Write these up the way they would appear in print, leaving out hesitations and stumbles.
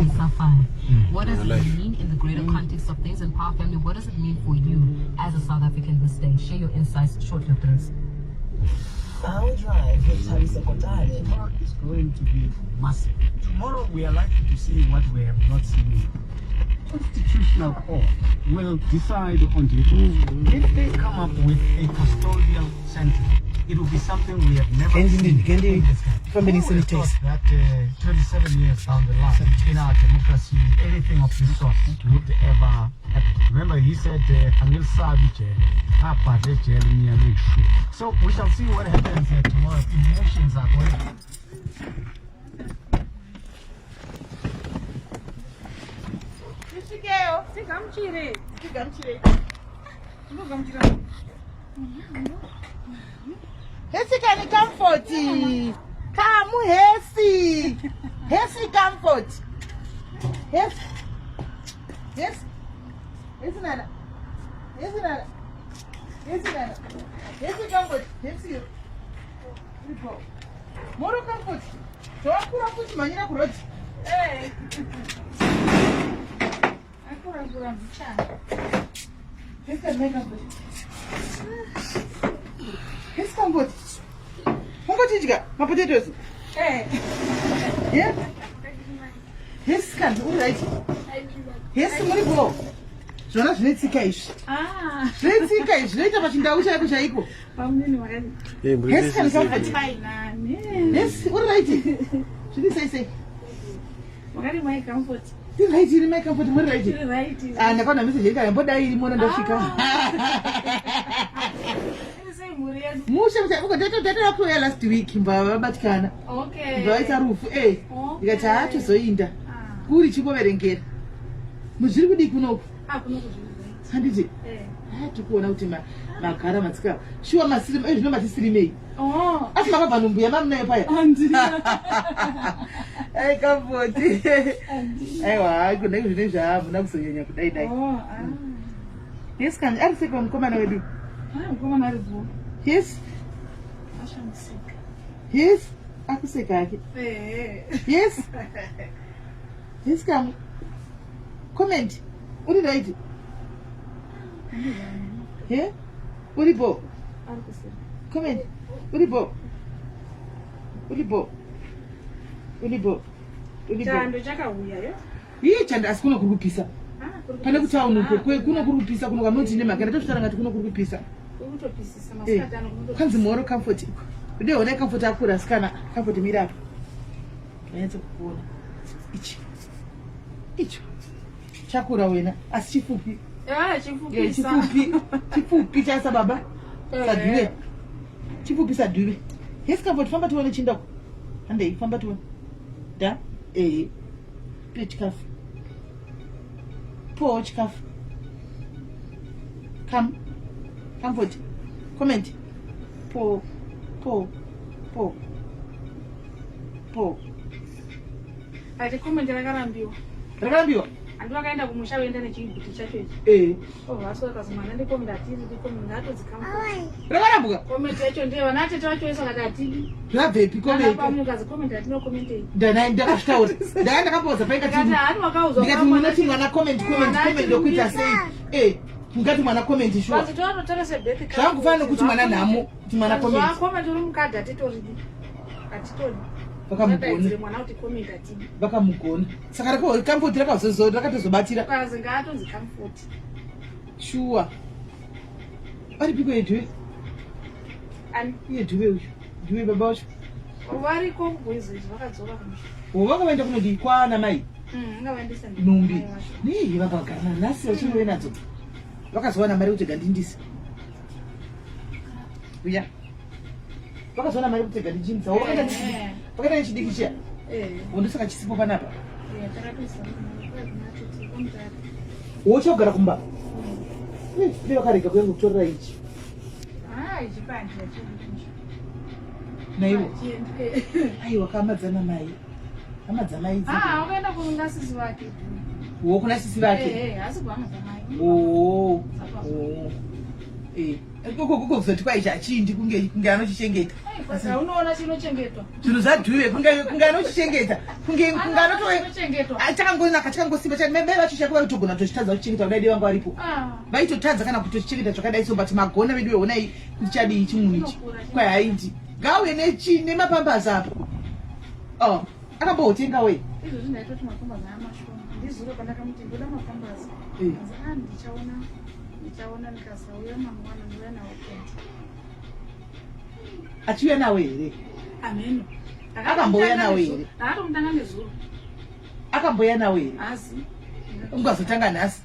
and Sapphire. What does it mean in the greater context of things in Power Family? What does it mean for you as a South African this day? Share your insights shortly after this. Our drive with Thalisa Kotane. Tomorrow is going to be massive. Tomorrow we are likely to see what we have not seen. Constitutional court will decide on the if they come up with a custodial sentence. It will be something we have never seen. From any Who would have thought that 37 years down the line in our democracy, anything of this sort would ever happen. Remember, he said, so we shall see what happens tomorrow. Emotions are going. Hesi kani comfort. Kamu Hesi. Hesi comfort. Yes. Yes. Hesi nana. Hesi nana. Hesi nana. Hesi comfort. Hesi. Ripo. Moro comfort. Toakura kuti manyira kuroti. Eh. Akura mchana. Hesi kani comfort. Hesi comfort. Mungo chijika potatoes. Eh. Yeah. Hesi kani right. Hesi muri bo. Zvona zvinoitsika izvi. Zvinoitsika izvi zvinoita pachindau chako chaiko. Pamweni wakati. Hesi kani comfort. Yes, uri right. Zviri sei. Wakati my comfort. Iri right, iri my comfort muri right. Iri right. Ndakaona message yeka yambodai iri mona ndasvika. Mushe uko ndatotatira kuya last week mbava batikana. Okay. Ndaita rufu ndikati hatozoinda. Kuri chikoverengera. Muzviri kudi kunoku. Kunoku zviri. Handiti. Tikuona kuti magara matsika. Shuwa masirimu zvino matisirimei. Asi makabva numbuya mamunayo paya. Kavoti. Aiwa, kuna zvine zvaamuna kuzonyanya kudai dai. Yes, kani ari seka mukomana wedu. Mukomana ari bvo. Yes. Ashamuseka. Yes. Akuseka ake. Yes. Yes, kam. Comment. Uri right. Uri bo. Comment. Uri bo. Uri bo. Uri bo. Uri bo. Chando chakauya yo. Ii chando asikuna kurupisa. Pane kutaunuko kuno kurupisa kuno kamoti nemagana tosvitara ngati kuno kurupisa. Kutopisisa masikati anokundo. Kanzi moro comfort. Ndiye one comfort akura sikana comfort mira. Yenza kuona. Ichi. Chakura wena asi chifupi. Chifupi. Chifupi chasa baba. Sadwe. Chifupi sadwe. Yes comfort famba tuone chinda. Ande famba tuone. Da? Plate kaf. Porch kaf. Come. Comfort. Comment. Po. Ati comment rakarambiwa. Rakarambiwa? Andu akaenda kumusha wenda nechiguti chacho ichi. Vaswa kazimana ndi comment ati ndi comment ngatodzikamfort. Rakarambuka? Comment yacho ndiye vanati tachoisa kadati. Zvabvepi comment? Pamuka comment ati no comment iyi. Ndakashtaura. Ndakapoza paika tini. Kana wakauzwa. Ndikati munoti mwana comment ndokuita sei. Ngati mwana comment shuwa. Basi totora sebeti. Zvakufana kuti mwana nhamo, kuti mwana comment. Zva comment uri mukadha atitori. Vakamugona. Mwana uti comment ati. Vakamugona. Saka rako comfort rakatozobatira. Kazi ngatonzi comfort. Shuwa. Ari piko yedwe. Yedwe uyu. Dwe baba wacho. Vari kobwezi vakadzoka kumusha. Vakaenda kunodi kwana mai. Ngavandisa Numbi. Ni vakagara nasi vachinowe nadzo. Vakazowana mari kuti gandindisa. Uya. Vakazowana mari kuti gandindisa. Vakaenda nechidiki chiya. Wondosaka chisipo panapa. Wochogara kumba. Ndiye vakarega kuenda kutorera ichi. Ichipanje chiri. Naiwo. Aiwa kamadzana mai. Amadzana idzi. Wakaenda kunga sisi vake. Wo kuna sisi vake. Asi kuamadzana mai. kuzoti kwai chachindi kunge anochichengeta. Unoona chinochengetwa. Zvinhu zvadhuve kunge anochichengeta. Kunge anoto chakangosimba chati mai vacho chakuva kutogona kutozvitadza kuchengeta kudai vanga varipo. Vaitotadza kana kutochichengeta zvakadai so but magona vedu veonai kuti chadii chimunhu ichi. Kwai haiti. Ngauye nemapambazi apo. Akambotenga we. Izvozvi ndaitoti mapambazi amashoma. Ndizuro pandakamuti ndoda mapambazi. Ndichaona nikasauya mangwana ndiuya nawo kwenzi. Achiuya nawo here? Ameno. Akamboya nawo here? Akatomutanga nezuro. Akamboya nawo here? Asi. Ungazotanga nhasi.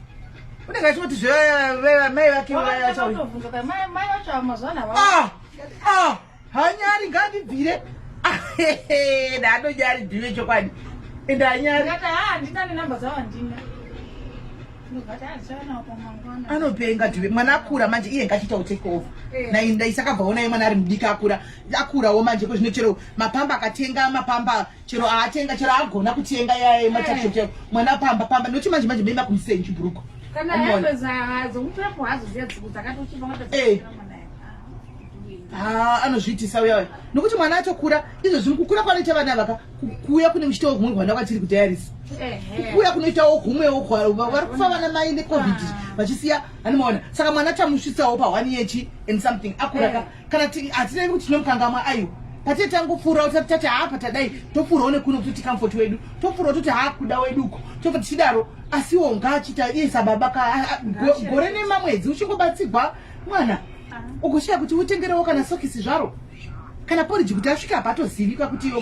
Unenge achiti mai vake vachaubvunza kai mai vacho amazwana vavo. Hanyari ngandibvire. Ndanyari bvire chokwadi. Ende hanyari. Ngati ndina nenamba dzavo ndina. Anopenga dhive mwana akura manje iye ngachita take over. Ndaisakabva naye mwana ari mudiki akurawo manje kozvino chero mapamba akatenga mapamba chero aatenga chero agona kutenga yaye matachete mwana pamba nokuti manje mema kumusei chibhuruko. Kana yapedza hadzo mupepo hadzo ziya dzikuti akatochipa anozviitisa uya nokuti mwana atokura izvozvi kukura kwanoita vana vaka kukuya kune muchitawo humwe rwanda kwatiri kudiarisi kukuya kunoitawo humwewo vari kufa vana mai necovid vachisiya anomaona saka mwana tamusvisawo pa1 year and something akuraka kana hatinai kuti tinomukangamwa aiwa patete tangopfuura tati hapa tadai topfuurawo nekuno kutoti comfort wedu topfuurawo toti hakuda weduko tobva tichidaro asiwo ngachita iye sababa gore nemamwedzi uchingobatsigwa mwana ugoshaya kuti utengerewo kana sokisi zvaro kana poriji kuti asvika apa atozivika kuti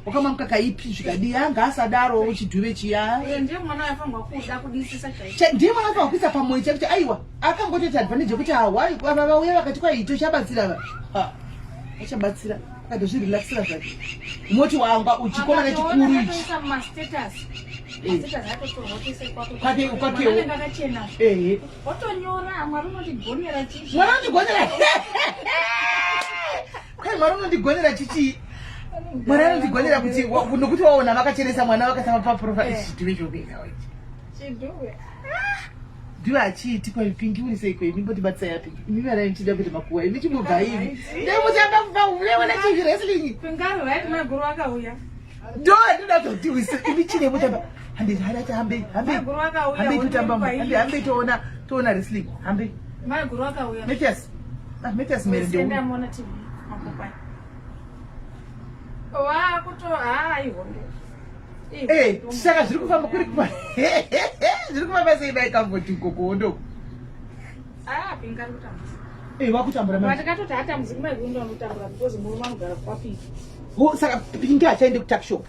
wakamamka kaipi zvikadii anga asadaro uchidhuve chiya ndiye mwana afanirwa kuda kudisisa ndiye mwana afanirwa kuisa pamwoyo chekuti aiwa akangototi advantage yekuti ava vauya vakati kwai tochabatsira achabatsira akatozvirelaxira zvake moti wanga uchikoma nechikuru ichi mwana unondigonera chichi mwana anondigonera kuti nokuti waona vakachenesa mwana vakasama paprofile chiduve chobeka ndiwe achiiti kwaipingi uri seiko imi mbotibatsa yapi imi vana ichida kuti makuwa imi chimubva imi ndemutambauona chizviwrestling pingavi vaiti maguru akauya ndo ndinoda kutotiwisa imi chine mutamba handiti hambe toona wrestling hambe maguru akauya Metias mere ndio ndamona TV makupa wakuto haihonde saka zviri kufamba kuri kupa zviri kufamba sei dai kamvoti kokondo pingari kutambura wakutambura vatakatoti hatambuzi kumaigunda anotambura because murume anogara kwapiri saka pingi hachaende kutakshop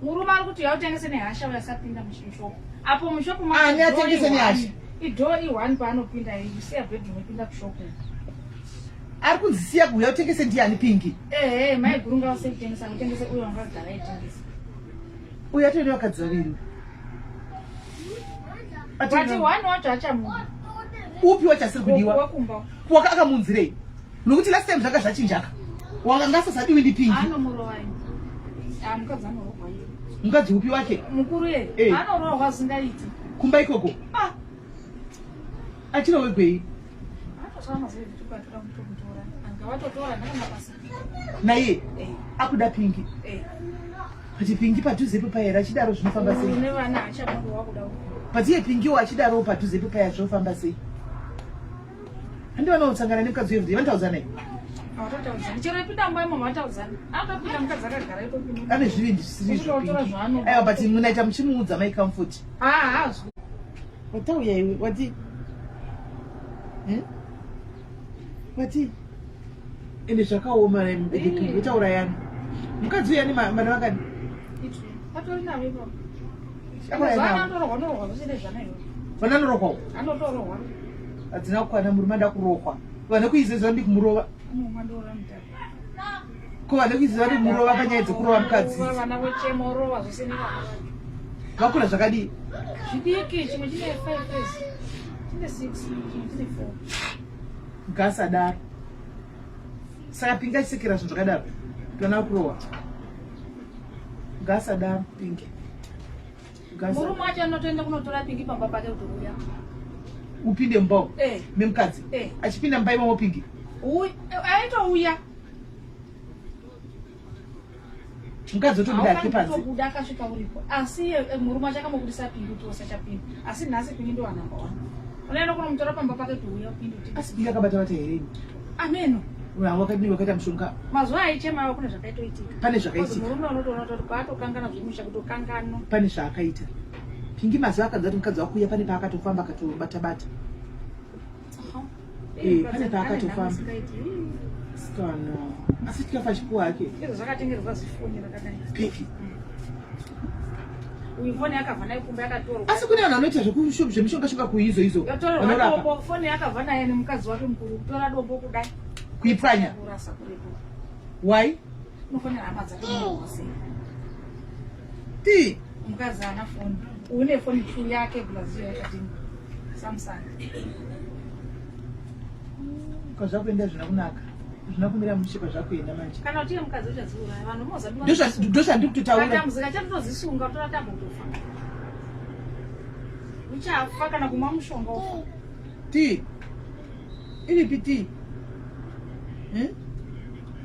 murume ari kuti yautengese nehasha uyasapinda mushop apo mushopu ani atengese nehasha idhoo i1 paanopinda isiya bedroom ipinda kushopu ari kunzisiya kuuya utengese ndiani pingi maiguru ngavaseitengesa kutengese uyo angagara aitengesa uyo atoenda wakadzaviri vati 1 wacho achamunhu upi wachasiri kudiwa wakumba akamunzirei nokuti last time zvanga zvachinjaka wangangasasadiwi ndipingi anomurovai mukadzi anorohwa mukadzi upi wake mukuru ye anorohwa zingaiti kumba ikoko achirowegwei naye akuda pingi kuti pingi padhuzepo paya achidaro zvinofamba sei patiye pingiwo achidaro padhuzepo paya zvinofamba sei handiwana kutsangana nemukadzi wevhudi vantaudza ane zvivindi zvisiri zvopingi aiwa but munaita muchimuudza mai comfort watauya iwe wati ende zvakaoma pingi utaura yani mukadzi uyani vana vakadi vananorohwawo hadzina kukwana murume ada kurohwa vane kuizezva ndi kumurova ko vane kuizezva ndi kumurova panyaya dzekurova mukadzi vakura zvakadii zvidiki chimwe chine 5 years chine 6 chimwe chine 4 gasadaro saka pingi achisekera zvinhu zvakadaro tona kurohwa gasadaro pingi murume wacho anotoenda kunotora pingi pamba pake kuti uya upinde mbao memukadzi achipinda mumba imomo Pingi aitouya mukadzi otobuda ake panze otobuda akasvika uripo asi murume achakamubudisa Pingi kuti usachapinda asi nhasi Pingi ndo wanamba 1 unaenda kunomutora pamba pake touya Pingi asi Pingi akabata hereni ameno wakaita mushonga mazuva aichema kune zvakaitoitika pane zvakaitika murume unotoona kuti paatokangana zvemusha kutokangano pane zvaakaita Pingi mazuva akadza kuti mukadzi wakuuya pane paakatofamba akatobata-bata pane paakatofamba sikana asi tikafa chipuwa ake izvo zvakatengerwa zifoni rakadai pipi uyu foni yakabva nayo kumba yakatorwa asi kune vanhu vanoita zvemishonga kuizo yatorwa foni yakabva naye nemukadzi wake mukuru kutora dombo kudai kuipwanya kurasa kurepo why unofanira hama dzake munose ti mukadzi ana foni une foni 2 yake Brazil yakati Samsung kwazvakuenda zvina kunaka zvina kumira mushipa zvakuenda manje kana kuti mukadzi uchadziuraya vanhu mozabiwa ndoshandiri kutotaura katamuzika chatotozisunga toratamba kutofa uchafa kana kumwa mushonga ufa ti iripi ti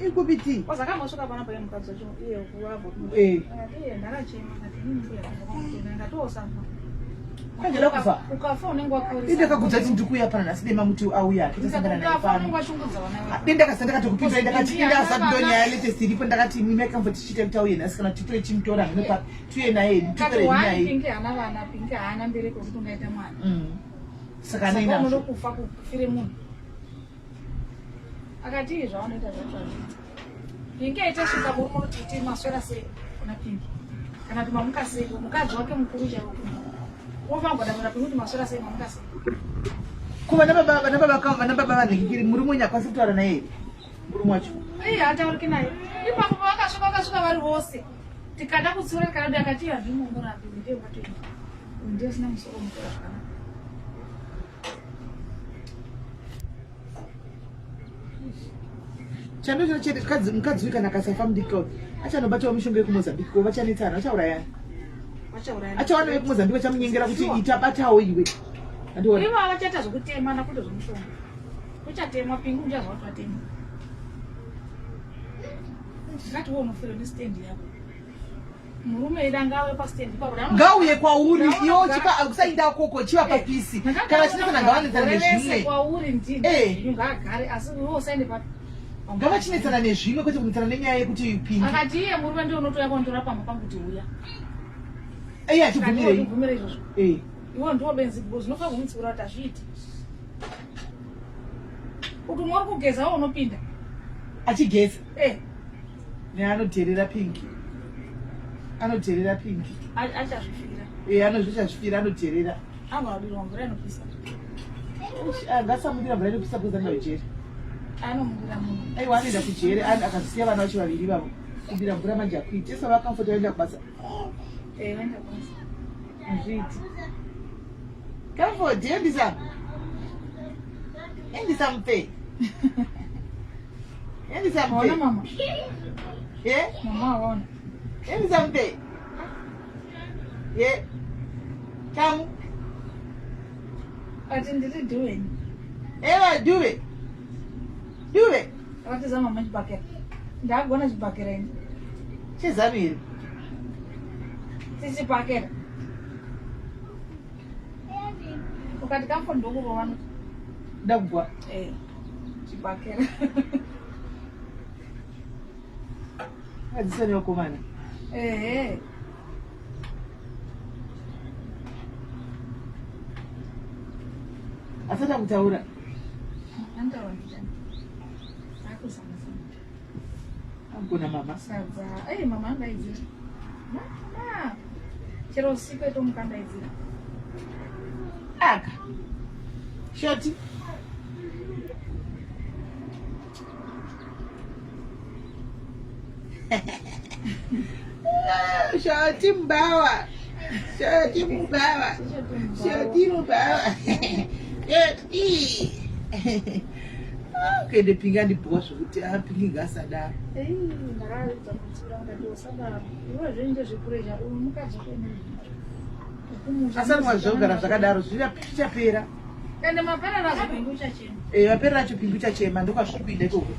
ikupi ti wazakamosvika pana paya mukadzi wacho iye kuwabva ndakachema kati ngatosamba kwangela kufa ukafa unenge wakorisa indakagudza kuti ndikuuya pana nhasi dema muti auya titasangana naye pano dendakasandakati kupinda ndakati indakasati ndonyaya latest iripo ndakati mimi akambotichita kuti auye nhasi kana titore chimutora hinopa tuye naye titorei naye Pingi hana vana Pingi haana mbereko kuti ungaita mwana saka anaina unoda kufa kufire munhu akati izvi zvaunoita zvatazvita Pingi aita svika murume unoti iti maswera sei kuna Pingi kana kuti mamuka sei mukadzi wake mukuru chaiwo wofangwadavira Pingi kuti maswera sei mamuka sei kuva vana baba vanhekikiri murume wenyu akwanisi kutaura naye murume wacho hatauriki naye ipapo vakasvika vari vose tikada kutsiura tikada akati hazvimomurapi ndeuatoenda ndesina musoro mutora zvakanaka chandochona chete mukadzi uyu kana akasafa mudiki achanobatawo mishonga yekumozambiki vachanetsana vachaurayana achawana yekumozambiki vachamunyengera kuti itabatawo iwe ivo avachaita zvokutema nakuti zvomushonga uchatemwa Pingi uchazva kuti watema ngati wo unofira nesitendi yako murume eida ngauye pasitendi ngauye kwauri iwo kusainda koko chiva papisi kana chinesana ngavanetsana nezvimwe kwauri ndini ngaagare asi iwo usaende papi ngavachinetsana nezvimwe kwete kunetsana nenyaya yekuti Pingi akati iye murume ndio unotoya kondora pamba pangu kuti uya iye atibvumirei izvozvo iwo ndiwo benzi zvinofana kumutsiura kuti azviiti kuti umwe uri kugeza wo unopinda achigeza neanodherera Pingi anodherera Pingi achazvifira anozvichazvifira anodherera angoadirwa mvura inopisa ngasamudira mvura inopisa kuzanga ujeri anomudira munhu aiwa anoenda kujere akazisiya vana vacho vaviri vavo kudira mvura manje akuiti esa vakamfota vaenda kubasa vaenda kubasa azviiti kamfoti endisa mupe endisa mupe ona mama mama waona endisa mupe kamu ati ndiri duweni ewa duwe akatiza mama chibhakera ndagona chibhakera ini chezamiri tichibhakera ukati kamfo ndokuva vanoti ndakubwa chibhakera adzisa nevakomana asati akutaura antaura nditani akuzama agona mama sadza mama andaidzira chero usiku etomuka andaidzira aka shoti shoti mbawa kuende Pingi andibhuwa zvokuti Pingi ngasadaro ndakaedza kutsura ngati usadaro iwe zvinje zvekureja uyu mukadzi kuene asati mwazvogara zvakadaro zvichapera ende mapera razo pingu chachema vapera racho pingu chachema ndokwazviri kuenda ikoko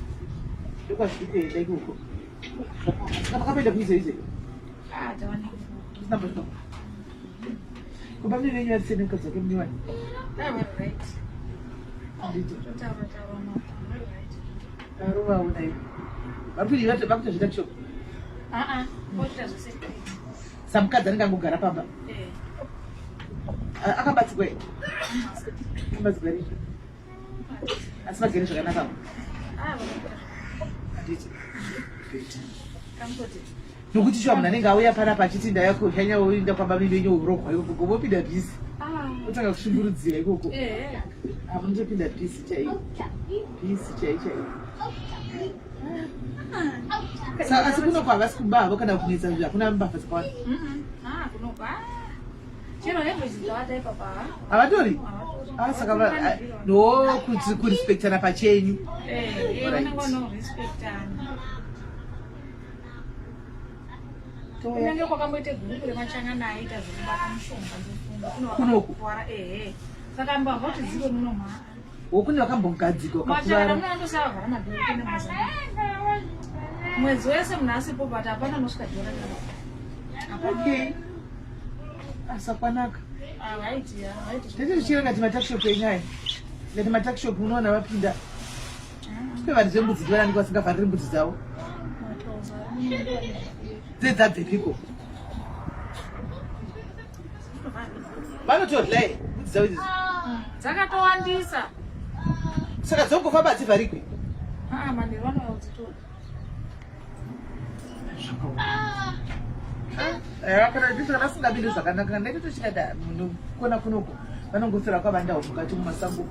ndokwazviri kuenda ikoko makapoenda kuizeize tawanika kuba mine venyu varisene mukadzi wake muniwani arovaonai vakuita zvita kushoko samukadzi anengangogara pamba akabatsirwa here akabatsirwa rii asi vagere zvakanaka nokuti shuwa munhu anenge auya panapa achiti ndayashanya pamba mivenyu urogwa ikoko vopinda bhisi otanga kushumburudzira ikoko munotopinda bhisi chai bhisi chai chai asi kunoko havasi kuba havo kana kunetsa hakuna mbavha dzakawanda havatori saka no kurispektana pachenyu kunenge kwakamboite gurupu remachangana aita zvekubata mushonga kunoku saka mbavha kuti dziro munomha wokune vakambogadzikwa machangana munandosava vhara madhoro kuende mazambi mwedzi wese munhu asipo but hapana nosvika dhora okay asakwanaka ndete zvichira ngati matakishop enyaya ngati matakishop unoona vapinda kwevanhu zvembudzi ndivanandika vasingavhariri mbudzi dzavo dzedzabvepiko vanotodlai mbudzi dzavo idzidzi dzakatowandisa saka dzongofamba hadzivharikwe manheru vanoyakudzitora kana ndisingabindi zvakanaka ndaitotochikada munokona kunoko vanongofira kwavandao mukati mumasango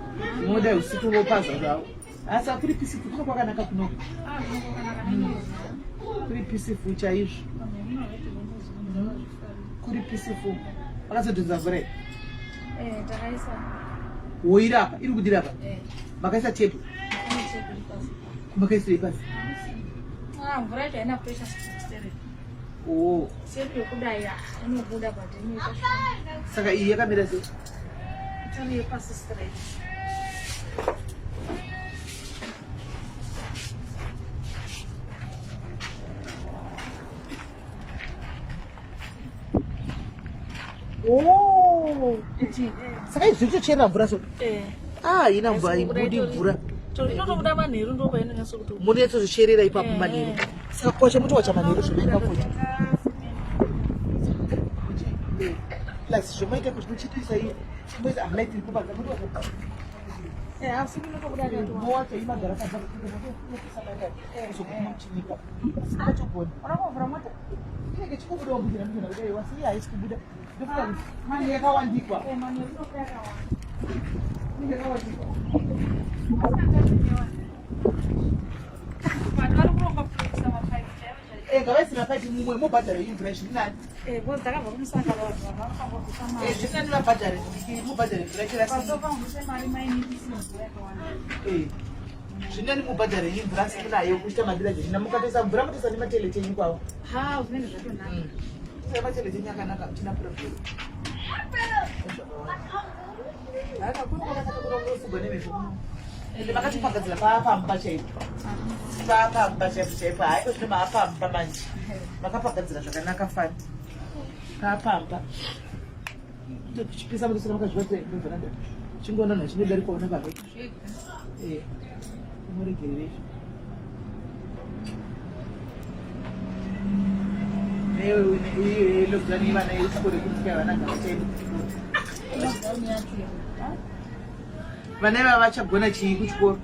inodai usiku vopaza zvavo asi akuri pisifu kuno kwakanaka kunoko kuri pisifu chaizvo kuri pisifu vakazodhonza mvura takaisa woirapa iri kudirapa makaisa tepu makaisirei pasi mvura yacho haina pressure sepi yokudai inobuda but inoita saka iyi yakamira sei itani yepasi straight saka izvi zvitochera mvura so ina ibudi mvura inotobuda manheru ndopainonyasokuti munetozvicherera ipapo manheru saka kwacha mutowacha manheru zvomaingakuita plus zvomaita kuti muchitoisa iyi chimboisa amai tiri kubanza asi kunotobuda mowacho imagara kazokuchinika asikachogoni unakomvura mota inenge chikubudawo mbudira mudina kudai wasi iyi haisi kubuda ndokuda kuti mani yakawandikwa manheru inobuda yakawanda inenge yakawandikwa vanhu vari kuromba kutoisa mapaipi ngavaisi mapaipi mumwe mobhadhara imvura zvirinani bcause dzakabva kumusanga vanhu vanofambobvisa mari zvisani mabhadhare mubhadhare mvura pasofambise mari mainitisi mvura yakawanda zvinani mubhadhare imvura asi munayo kuita madira zvina mukatoisa mvura mutoisa nematele chenyu kwavo zvinenge zvatonaka matele chenyu akanaka muchina problem akakunokanakakunokusugwa nemeso ende makatipagadzira paapamba chaipo paapamba chaipo chaipo haiko zvino maapamba manje makapagadzira zvakanaka fani paapamba chipisa mutosina makazvivaenada chingonanha chinodarikwaona pave muregererezvo nelockdown yevana yechikoro kutika vana ngavachaenda vana ivava vachagona chii kuchikoro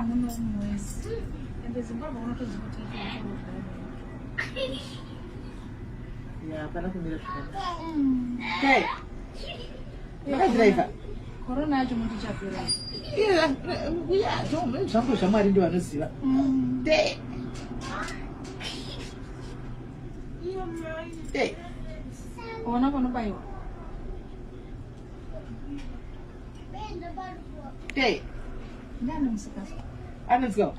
muno mwezi ende zimbabwe unotoziva kuti hapana kumira zvakanaka kai makadhiraivha korona yacho mundichapera zvangu zvamwari ndo vanoziva ona panobayiwa ndani musikasi anonzwa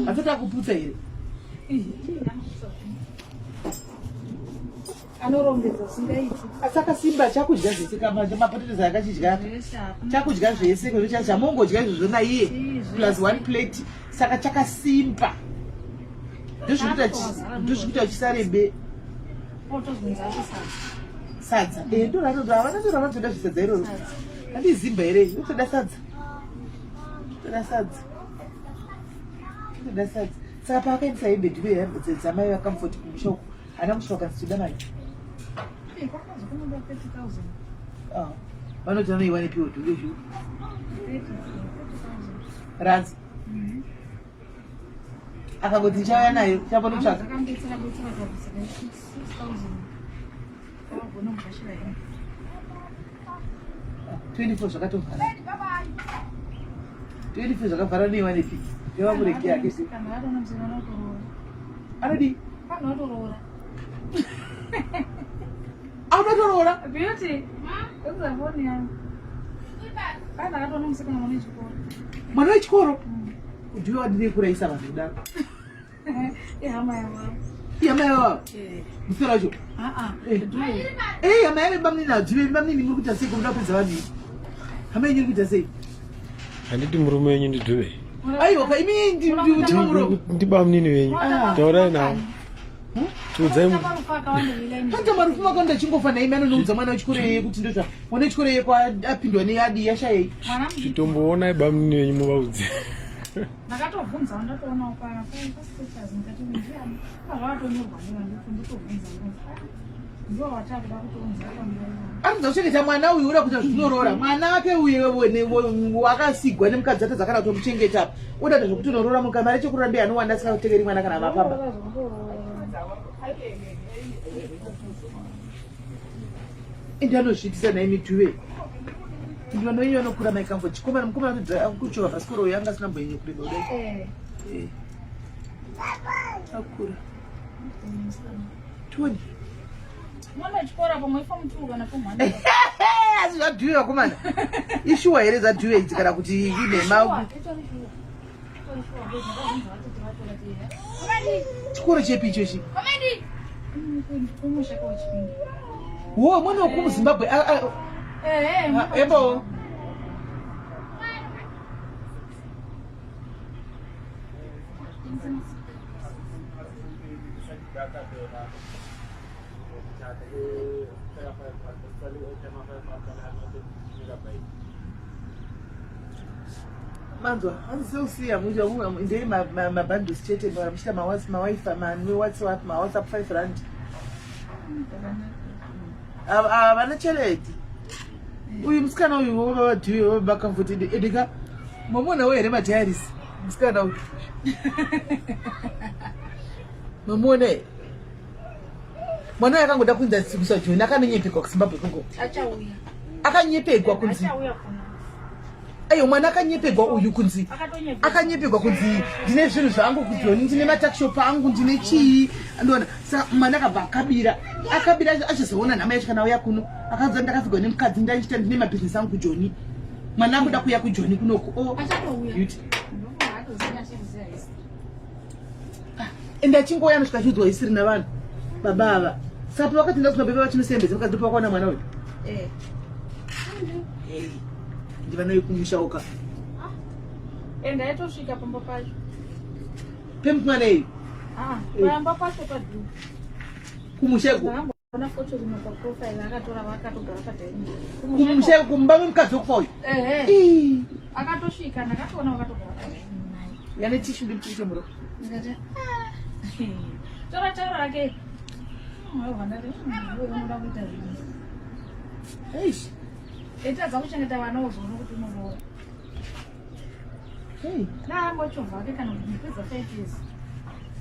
asati akuputsa here Anorombedza singaiti. Saka simba chakudya zvese kama mapotato akachidya. Chakudya zvese kuti chamongodya izvozvo naiye plus 1 plate saka chakasimba. Ndozvikuita chisarebe. Otozvinza Sadza. Ndoratoda zvisadza iroro. Andizimba here, utoda sadza. Toda sadza. Saka pakaendesa hembe ndiwe hembe dzamai vakamfoti kumusha uko. Ana kushoka nzida mari. Vanoti vanoiwane piwo dhule zviwo. Ranzi. Akangoti ndichauya nayo, chaponotsvaka. 24 zvakatovhara. 24 zvakavhara noiwane pi. Ndevamureki yake. Anodi? Aunotorora? Beauty. Uzavoni yangu. Kana akatona musikana mwana wechikoro. Mwana wechikoro? Ndiwe wadire kuraisa vanhu kudaro. Ihama yawa. Ihama yawa? Musoro wacho? Hama yave bamni nadhiwe, bamni muri kuita sei kumuda kupedza vanhu? Hama yenyu iri kuita sei? Handiti murume wenyu ndidhiwe. Aiwa, imi ndibamnini wenyu. Taurai nawo. Panta marufu makanda chingofa naime anonoudza mwana wechikoro yeye kuti ndozva mwana wechikoro yeye apindwa neadi yashayei. Titomboona bamnini wenyu muvaudze. Ndakatovhunza ndatoona upara status mukati mwenjira. Zvavatonyorwa nevandiko ndotovhunza ndiwo watakuda kutounza pamberi. Anoda kuchengeta mwana uyu uda kuita zvinorora. Mwana wake uyu wakasigwa nemukadzi ati dzakada kutomuchengeta. Uda kuita zvokutonorora mukamari chekuramba anowanda asikategeri mwana kana mapamba. Indianozviitisa naye midhuwe. Ndivanoiyo vanokura maikambo chikomana mukomana kuchova bhasikoro uyo anga asina mboenye kureba kudai. Akura. Toni. Mwana wechikora pomwe ifa mutuka napomwana. Asi zvadhuwe vakomana. Ishuwa here zadhuwe idzi kana kuti ine mau. Chikoro chepi ichochi? Wo mwana wekumuzimbabwe. Ebo. Manzwa, andiseusiya muja ndiri mabhandles chete muchita mawifi WhatsApp 5 rand. Havana cheleti. Uyu musikana uyu wadhiwe vakamvoti edika mamona here madiaries musikana uyu. Mamona mwana akangoda kunza tsikusa Joni akanonyepekwa kuZimbabwe kungo. Achauya. Akanyepekwa kunzi. Ayo mwana akanyepekwa uyu kunzi. Akanyepekwa kunzi ndine zvinhu zvangu kuJoni, ndine matakshop angu, ndine chii. Ndona saka mwana akabva akabira achizoona nhama yacho kana auya kuno akadza ndakafigwa nemukadzi ndaichita ndine mabhizinesi angu kuJoni. Mwana akuda kuya kuJoni kunoko. Achauya. Ende achingouya anosvika achiudzwa isiri navanhu baba ava. Saka wakati ndakuna baba vachinosembedza mukadzi pakwana mwana uyu. Ndivanoye kumushauka. Enda yatosvika pamba pacho. Pemwana iyi. Pamba pacho padhu. Kumushego. Ona foto rimwe paprofile akatora vakatogara padhaini. Kumushego kumba mukadzi wokufa Akatosvika ndakatoona vakatogara padhaini. Yane tishu ndimupike muro. Ndikati tora tauro rake. Wandati unoda kuita zvini. Eish. Etadza kuchengeta vana uzoona kuti unorora. Naambochovha ake kana kuti ndipedza 5 years.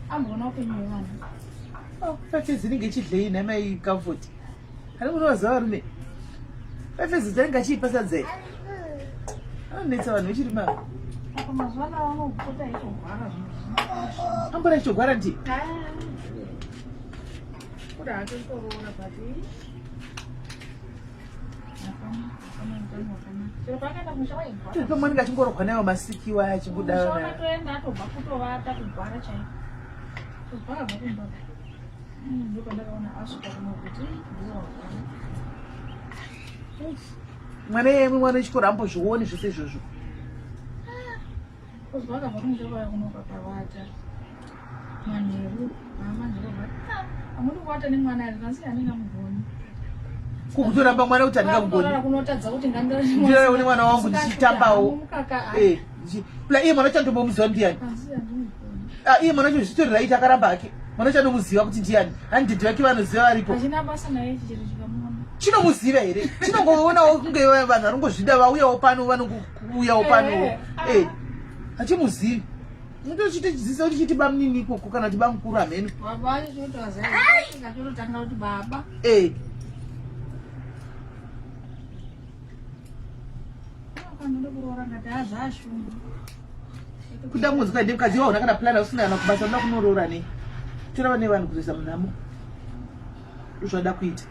Amboona upenyu hwevana. 5 years inenge ichidlei namai comfort. Kana munovaziva varume. 5 years dzainge achiipasa dzai. Anonetsa vanhu vechiri mava. Apa mazuva ano vanopota eitogwara zvinhu. Ambora ichitogwara ndi? Kuda hake kutorora bati. Pamweni ngachingorogwa nayo masikiwa achibuda. Toenda atobva kutovata kugwara chaiko. Kubva kumba. ndopandakaona asvika kunokuti mwana yemwe mwana wechikoro ambozvioni zvese izvozvo kozwa akabva kumuchakauya kunoka kavata manheru amanjerobva amudi kuvata nemwana ari asi anenge amugoni kukutoramba mwana kuti andinga kugoni kunotadza kuti ndiraone mwana wangu ndichitambawo iye mwana chandombomuziva ndiani iye mwana wacho zvitori raiti akaramba ake mwana chanomuziva kuti ndiani handidhi vake vanoziva varipo achina basa naye chichero chikamuona chinomuziva here chinongoonawo kunge vanhu vanongozvida vauyawo pano vanongouyawo panowo hachimuzivi ndochitochidzisa kuti chiti bamunini ikoko kana kuti bamukuru hamene baba achototanga kuti baba kuda kungonzi kaende mukadzi waona kana plana usina kana kubasa unoda kunoroora nei torava nevanhu kuzoisa munhamo zvada kuita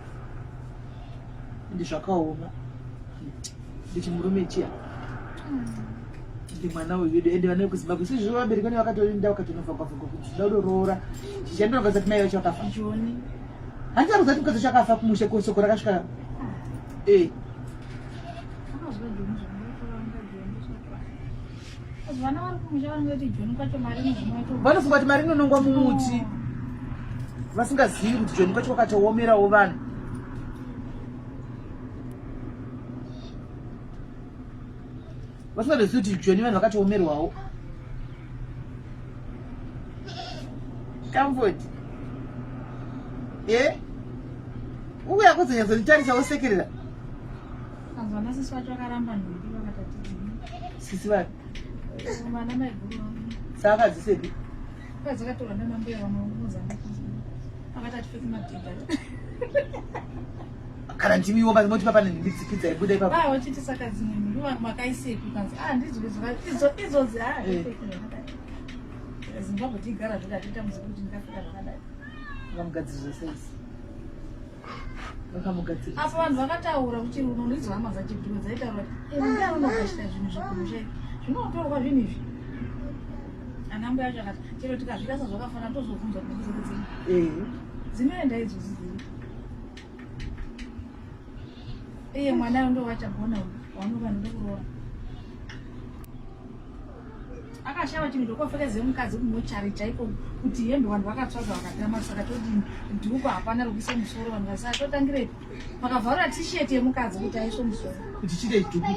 ende zvakaoma ndichimurume chiya ndi mwana wedu ende vana vekuzimbabwe sizvo vabereki vane vakatoenda vakatonobvakavhunga kuti zvida kudoroora chichandinokaza kuti mai vacho vakafa handitaruza kuti mukadzi chakafa kumushe kosoko rakasvika vanofunga kuti mari inonongwa mumuti vasingazivi kuti joni kwacho kwakatoomerawo vanhu vasingazivi kuti joni vanhu vakatoomerwawo Comfort uya kuzonyatsotarisa sekerera sisi vanhu saka dzisepi dzakatorwa namambuya vamuzambia akatatife kumadhidha kana ndimiwo moti papane ndidzikidza ibuda ipapa wachiti saka dzimwe mndu makaisepi kanzi ndizodzi zimbabwe tigara zvikatiita muzikuti ndikafika zvakadai vakamugadzirisa seisi vakamugadzirisa apa vanhu vakataura kuti uno ndidzo hama dzachibhiwe dzaitaura kuti ndaunogashira zvinhu zvikuru chai zvinotorwa zvinhu izvi anambuya acho akati chero tikazvirasa zvakafanana tozobvunzwa kudzimwe dzinoenda idzozidziri iye mwanayo ndo vachagona wanova ndokuroora akashava chinhu ndokofekeze mukadzi kumochari chaipo kuti hembe vanhu vakatsvaga vakatama saka todini dhuku hapana rokuise musoro vanhu vasa totangirepi vakavharura tisheti yemukadzi kuti aiswe musoro kuti chite dhuku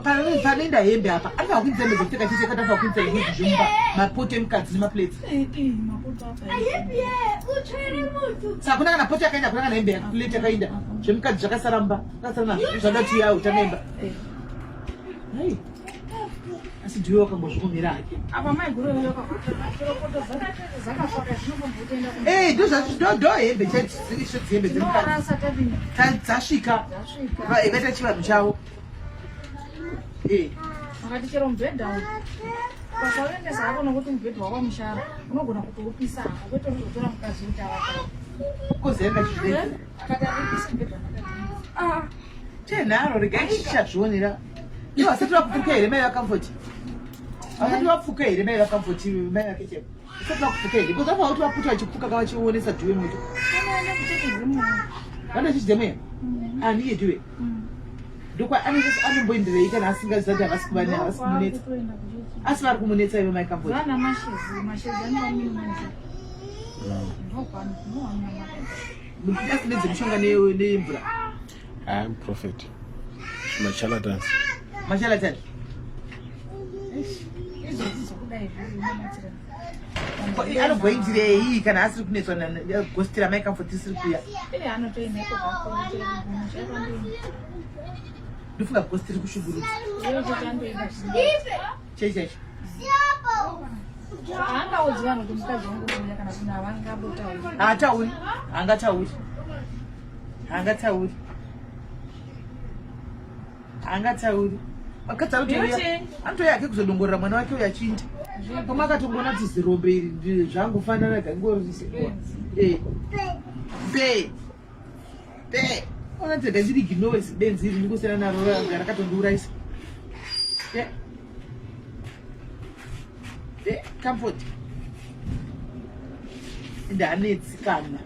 panoenda hembe apa anofa kuinza hembe dzekupfeka chete katafa kuinza hembe zvomba mapoto emukadzi nemapleti mapoto apa saka kuna kana poto yakaenda kuna kana hembe yapleti yakaenda zvemukadzi zvakasaramba akasara nazvo zvada kuti ya utanemba asi ndiwe wakambozviomera hake apa maiguroyo dzakafaka zvinobombotoenda ndo hembe dzihembe dzemukadzi dzasvika ikaita chivanhu chavo akati chero mubhedha uyu pasaurendesa hako nokuti mubhedha wako mushara unogona kutoupisa hako kwete unozotora mukadzi kuti kozenga chizvee akati aripisa mubhedha tenharo regai chichazvionera ivo asati vapfuka here mai vakamfoti asati vapfuka here mai vakamfoti mai vake cheko asati vakupfuka here because vafa kuti vaputa vachipfuka kavachionesa dhiwe moto vanochidzemweya aniye dhiwe ndokwa anomboenderei kana asingaziva kuti havasi kuva havasi kumunetsa asi vari kumunetsa ivo mai kamfoti vana mashezi anovaminimanisa asinedze mishonga nemvura I'm prophet macharlatans machalatani anobhoindirei kana asiri kunetswa gositira mai kamfoti isiri kuya ndofunga gosti riri kushugurudza chei chaicho haatauri haangatauri haangatauri akadzi anotoya ake kuzodongorera mwana wake uyo achinda pamwe akatongona kuti zirombe iri zvangofanana gangorisewa be onatega ndiri ginowesi benzi iri ndikusiyana naro rakatondiuraisa comfort ende hanetsi kana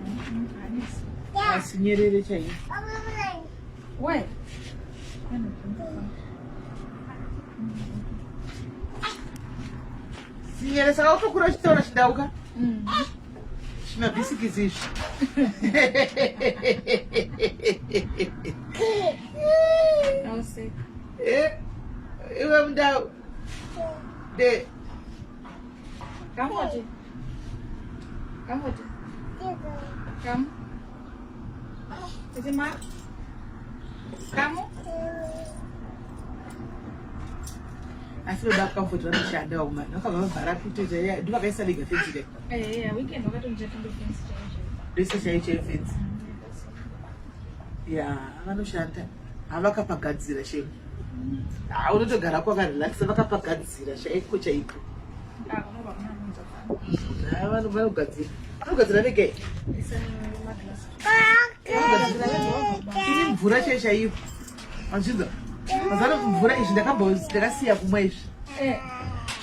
asinyerere chaiko we sinyere saka utokura uchitaura chidauka chimabhisikisi izvi iwe mundau de Come. Is it Mark? Come. asi roda comfort vanoshanda uma vakabva vabhara kuti ndivakaisa lega fensi re Weekend wakatonja fence. rese chaicho efensi ya vanoshanda havakapagadzira shemu unotogara kwakarelaxa vakapagadzira chaiko chaiko vanogadzira vega iri mvura chai chaivo anzvinza mazano mvura izvi ndakasiya kumwa izvi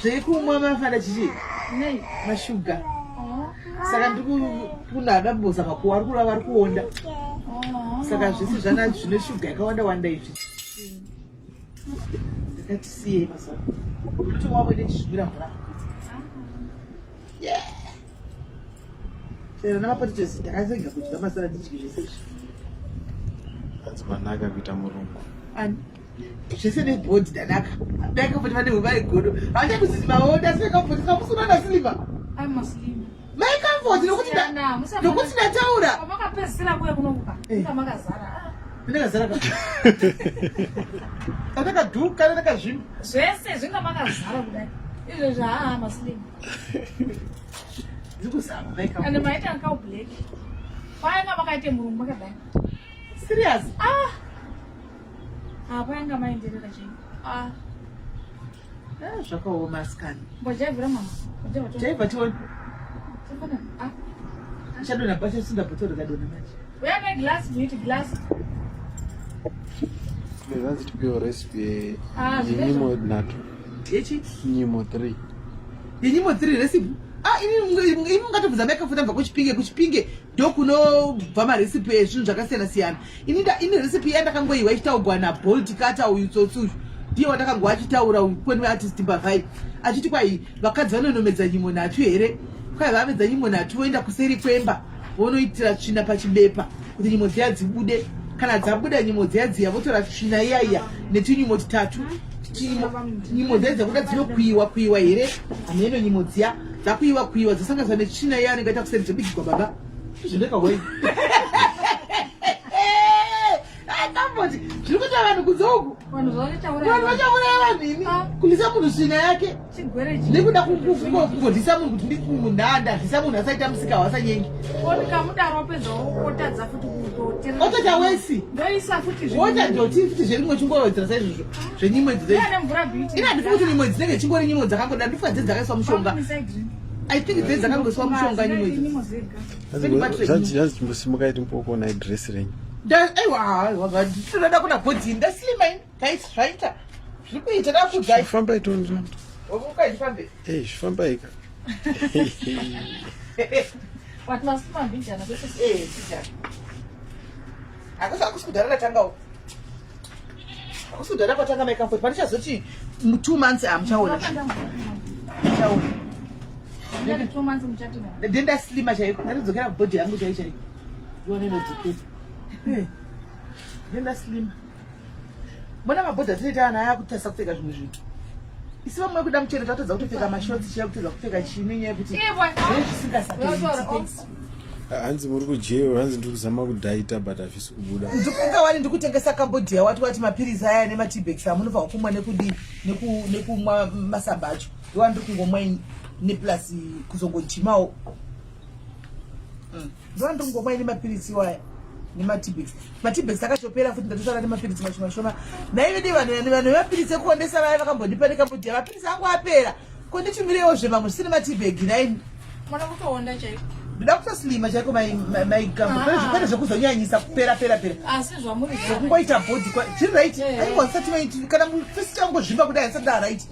zveikumwa mafana chichi mashuga saka ndikunhada mbozama kuwa ari kurava ari kuonda saka zvese zvana zvine shuga yakawanda wanda izvi ndakati siyei mazano unotomwa mwene chizvimira mvura chero namapotechosi ndakasega kudya masara ndidyi zvese izvi adzimanaka kuita murungu ani zvese nebhodhi danaka daikapoti vanenge vaigodo havachakuzisi maonda sinekapoti kamusunana siliva I'm Muslim. maikamfoti nokuti ndataura Makapedzisira kuya kunokuka. Makazara. ndakazara andakadhuka ndakazvima Zvese zvinga makazara kudai. Izvo zva Muslim. ndikuzama And maikamfoti maita nkau black. Payanga makaite murungu makadai. serious Payanga maenderera chii. zvakaoma asikani Mbojavira mama. chaibva tioni chadonha pacho sindabhotoro kadonha macho Where my glass? Do you eat glass? zvanzi tipiwo recipe zvine yenyimo 3 yechi nyimo 3 yenyimo 3 recipe ini mungatobvudza maikafuta bva kuchipinge ndokunobva marecipe ezvinhu zvakasiyana siyana ini recipe yandakangoiwa ichitaurwa nabolt kata uyu tsotsi uyu ndiye wandakangoa achitaura kwenu artist mbavhai achiti kwai vakadzi vanonomedza nyimo 3 here kwai vamedza nyimo 3 voenda kuseri kwemba vonoitira tsvina pachibepa kuti nyimo dziya dzibude kana dzabuda nyimo dziya dziya votora tsvina iyaiya netunyimo 3 nyimo dziya dzakuda dzinokuyiwa here hameno nyimo dziya dzakuyiwa dzosanganiswa netsvina iya anenge aita kuseri dzobigirwa baba zvindekahoi akamboti zviri kuita vanhu kudzouku Vanhu vanhu vachauraya vanhu ini kulisa munhu svina yake chigwere ndikuda kungodhisa munhu kuti ndimunhanda dhisa munhu asaita musika wasanyengi kamudaro wapedza otadza futi kutoteera otota wesi ndoisa futi wotadoti futi zverimwe chingowedzera saizvozvo zvenyimo idzi ane mvura beauty ina ndifi kuti nyimo idzi dzinenge chingori nyimo dzakangoda ndifuka dze dzakaiswa mushonga I think dze dzakangoiswa mushonga nyimo idzi zvanzi chimbosimuka iti mpoko naidresi renyu ndinoda kuna bhodhi ndaslima ini kaisi zvaita zviri kuita dakudzai zvifambai tonzvando ukaifambe zvifambai ka watinasimambijana akusudhara ratangawo akusudhara kwatanga maikamfoti panichazoti 2 months amuchaona ndendaslima chaiko ndaridzokera kubhodhi yangu chaichaiko ionenodzokera ndendaslima mbona mabhodhi atinoita ana aya kutarisa kupfeka zvimwe zvinhu isi vamwe kuda muchero tatodza kutopfeka mashotsi chiya kutodza kupfeka chini nyaya yekuti zvisingasatoi hanzi muri kujewa hanzi ndiri kuzama kudhaita but hazvisi kubuda ndikungawani ndikutengesa kambodhiya wati mapirisi aya nematibeks amunofanwa kumwa nekudii nekumwa masamba acho ndowani ndiri kungomwa neplus kuzongodhimawo ndowani ndiri kungomwa nemapirisi waya nematibeks akatopera futi ndatosara nemapirisi mashoma naivedi vanhu vemapirisi ekuondesa vaya vakambondipa nekambodhiya mapirisi angu apera kondichumirewo zvemamwe zvisiri matibhegi naini mwana kutoonda chaiko ndoda kutoslima chaiko maikwene zvekuzonyanyisa kupera asi zvamuri zokungoita bhodhi zviri right aingosati kana fesi changozvimba kudai asati daraiti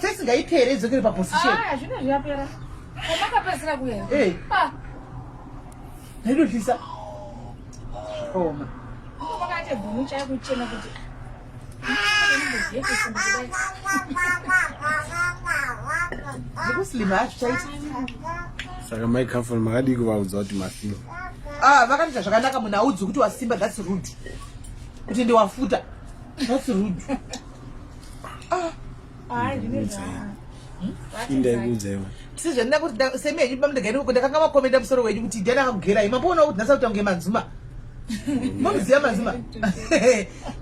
fesi ngaipere idzokere paposition zvine zvapera makapedzisira kuya Ndinohlisa. Oh ma. Wakati gunucha kuchena kuti. Ndikuslima acho chaiti. Saka mai careful makadi kuvaudza kuti masimba. Vakanita zvakanaka munhu audzi kuti wasimba, that's rude. Kuti ndiwafuta, that's rude. Indaikuudzewo. Sizvandina kuti semenyu pamudagari uko ndakanga makomenda musoro wenyu kuti ndiani akakugerai. Mamboona kuti nhasi kuti unge manzuma. Mamuziya manzuma.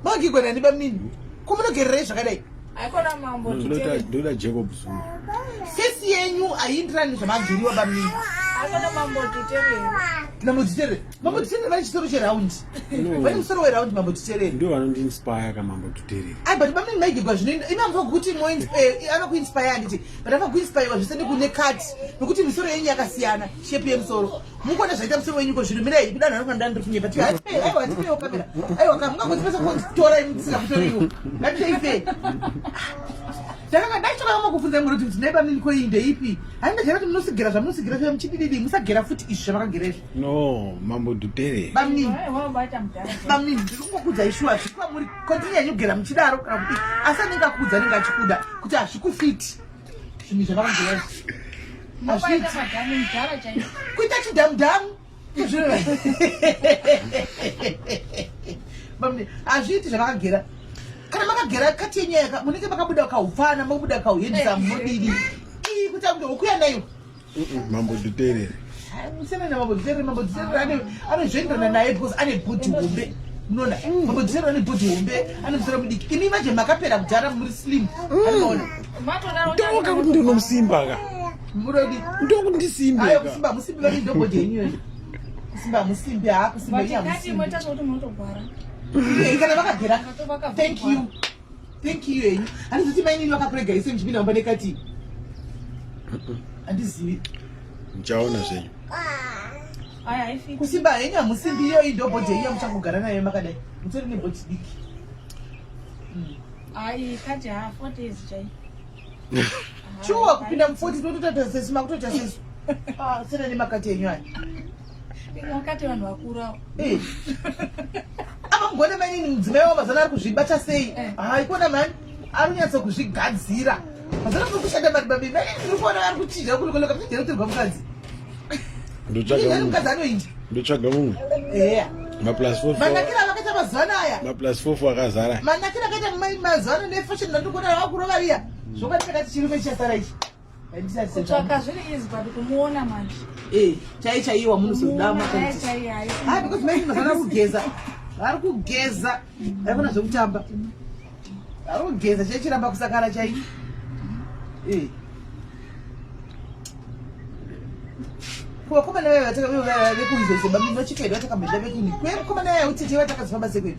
Magigona ndi bamnini. Kumunogererei zvakadai. Aikona mambo Ndoda Jacob Zuma. Sesi yenyu haindirani zvamagiriwa bamnini. Aikona mambo tuterere. Mambotitere. Mambotitere vane chisoro cheraundi. Vane musoro weraundi mambotitere. Ndo vanondinspire kamambo tuterere. Ai but bamnini maigirwa zvinoenda. Imamva kuti anokuinspire anditi. But afa kuinspire zvese nekunekati. Nokuti misoro yenyu yakasiyana. Shape yemusoro. Mukona zvaita musoro wenyu zvino mirei bidanho anofanira ndiri kunyepa. Aiwa ndipewo kamera. Aiwa kamungangodzipesa kutora imutsika kutoriwo. Ngatiteife. Ndakanga ndachoka kufunza muri kuti ndineba mini koinde ipi. Handina jera kuti munosigira zvamunosigira zve muchidididi musagera futi izvi zvamakagerezvo. No, mambo tuterere. Bamnini. Wabaita mudhara. Bamnini ndikungokudza ishua zvikuva muri continue nyugera muchidaro kana kuti asanga kudza ninga chikuda kuti azvikufiti. Zvinhu zvamakagerezvo. Wabaita madhani mudhara chaipo. Kuita chidhamu. Bamnini azviti zvamakagerezvo. Kana makagera kati yenyaya munenge makabuda kaufana mabuda kauhendisa mudidi kuti kuti ukuya nayo mambo tuterere musena na mambo tuterere anozvendana naye because ane bhuti hombe unoona mambo tuterere ane bhuti hombe ane musoro mudiki ini manje makapera kujara muri slim anoona ndoka kuti ndinomusimba ka murodi ndokuti ndisimbe ayo kusimba musimbi vani ndobhodhi yenyu kusimba musimbi kusimba Kati mweta kuti munotogwara. Kana vakagera thank you yenyu handizoti mainini vakakurega ise muchipinda mumba nekati handizivi ndichaona zvenyu Aya ifiki. kusimba henyu hamusimbi iyo idhobhodhi yenyu muchangogara nayo makadai mutori nebhodhi diki Ai kati 40 days chai. shuwa kupinda mu40 totoita sesu makutoita sesu sena nemakati yenyu aya Wakati vanhu vakura. apa mugone mainini mudzimai wamazana ari kuzvibata sei ikona mani ari kunyatsa kuzvigadzira mazana kuri kushanda maribabi mainini ndiri kuona ari kuchidya kulikoloka muchajerotirwa mukadzi mukadzi anoindi ndotsvaga mumwe eya maplus 4 manakira vakaita mazuva aya maplus 4 akazara manakira akaita mazuva ano nefashion nandikuona vakurovariya zvokati takati chirume chichasara ichi Kutsvaka zviri easy but kumuona manje. chaichaiwa munosodama because mainini mazana kugeza vari kugeza aikona zvekutamba vari kugeza chaichiramba kusakara chai kuvakomana vekuizwa sebami nochikaidwa takamhedza vekuni kwemukomana yaya utete vatakazifamba sekwedu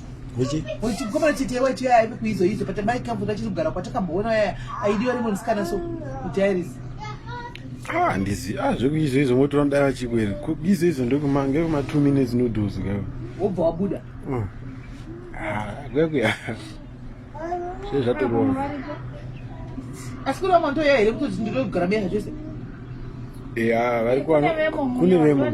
mukomana tete waitu yaya vekuizoizo but maikavu tachiri kugara kwatakamboona yaya aidiwa nemusikana so kudairis handizi zvekuizvoizvo motora mudai vachikweri izvoizvo ngekuma 2 minutes noodles ka wobva wabuda kwekuya zvezvatorova asi kuri vamantoya here kutoti ndinogara meha chose vari kune vemo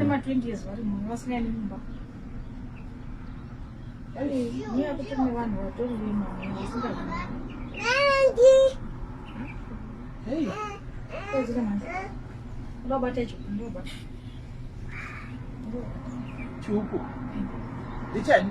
chiuku ndichani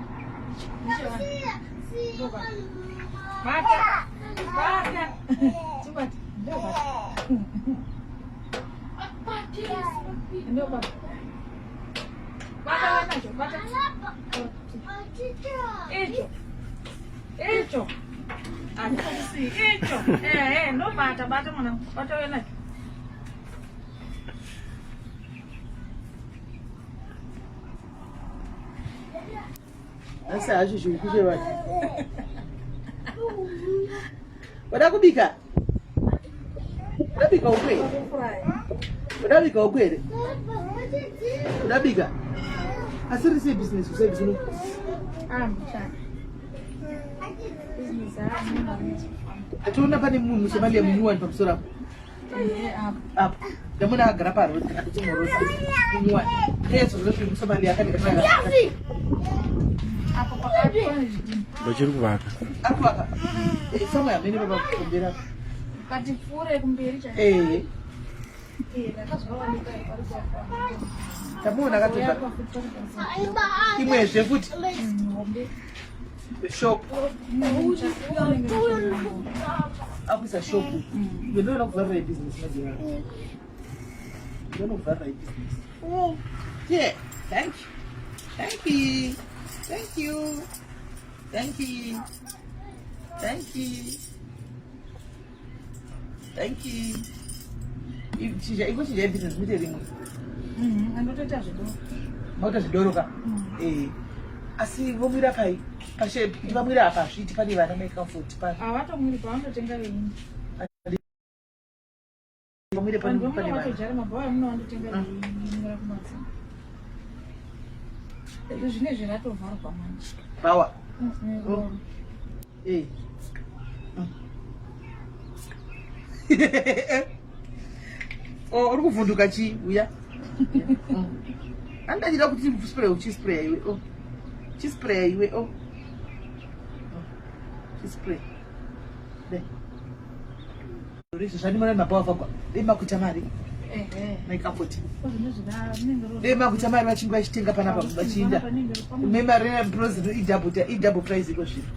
asi hacho chiuku chevati wada kubika udabika ukwere udabika ukwere udabika asi rise business kusebizino ationa pane munhu somali yamunyuwani pamusoro apo apo ndamuna akagara parodi akatimorosa inyuwani keso zvezvekusa mari yakandikatanga Apa pakati pane zvidini. vachiri kuvaka ari kuvaka samwe hamene papakumbira Kati pfuure kumberi cha. Ndakazowanika pari kwa. tamuona akatoba imwezve futi shopu akuisa shopu ndonoona kuvharira ibhizinesi majiva ndono kuvharira ibhizinesi yeah thank you thank you thank you thank you thank you chija iko chija ibhizinesi mite rimwe Andotoita zvidoro. mauta zvidoro ka asi vomwira pai pashe vamwira apa zviti pane vana maicomfort pa Avatomwiri pavandotenga veini. vomwire pane Vanhu vana vatojara mabhawa muno vandotenga veini kumatsi. Zvine zviratovharwa manje. bawa uri kuvhunduka chi uya andachida kuti spray uchispraya iwe chispraya iwe chispraya rizvo zvandimona mabhawa vagwa demakuita mari maicomfort demakuita mari vachinge vachitenga panapa vachiinda memari idouble price iko zvino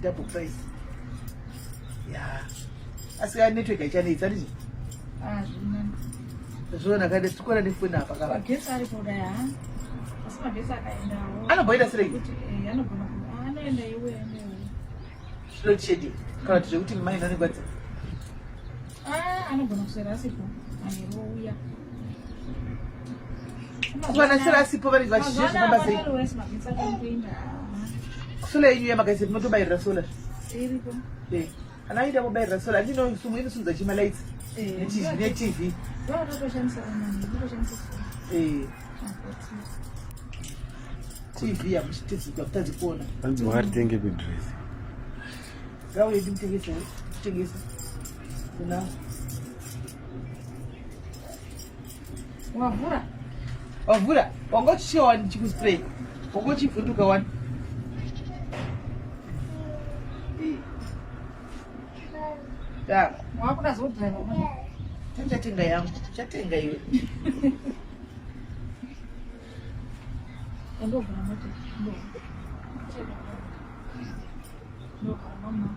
double price ya asi network haichanetsi andizvo zviona kade tikona nefoni apa magesi ari kudai asi magesi akaendawo anomboita serei anoenda iwe zvinochedi kana kuti zvekuti mai nanegwadza anogona kuswera asipo airouya kana sera asipo vanenge vachizviye zvifamba sei magesi akangoenda sola yenyu yamakaisa tinotobayirira sola iripo ana aita mobayirira sola andinosumu inosunza chimalaitsi netv vatotoshandisa kutoshandisa tv yamuchitedzika kutadzi kuona vanzi makaritenge bedresi ngauye ndimutengese kuna wavhura wangochichiwa wani chikuspray wangochivhunduka wani wakuda zodhaiva chatenga yangu chatenga iwe ndogara moto ndogara mama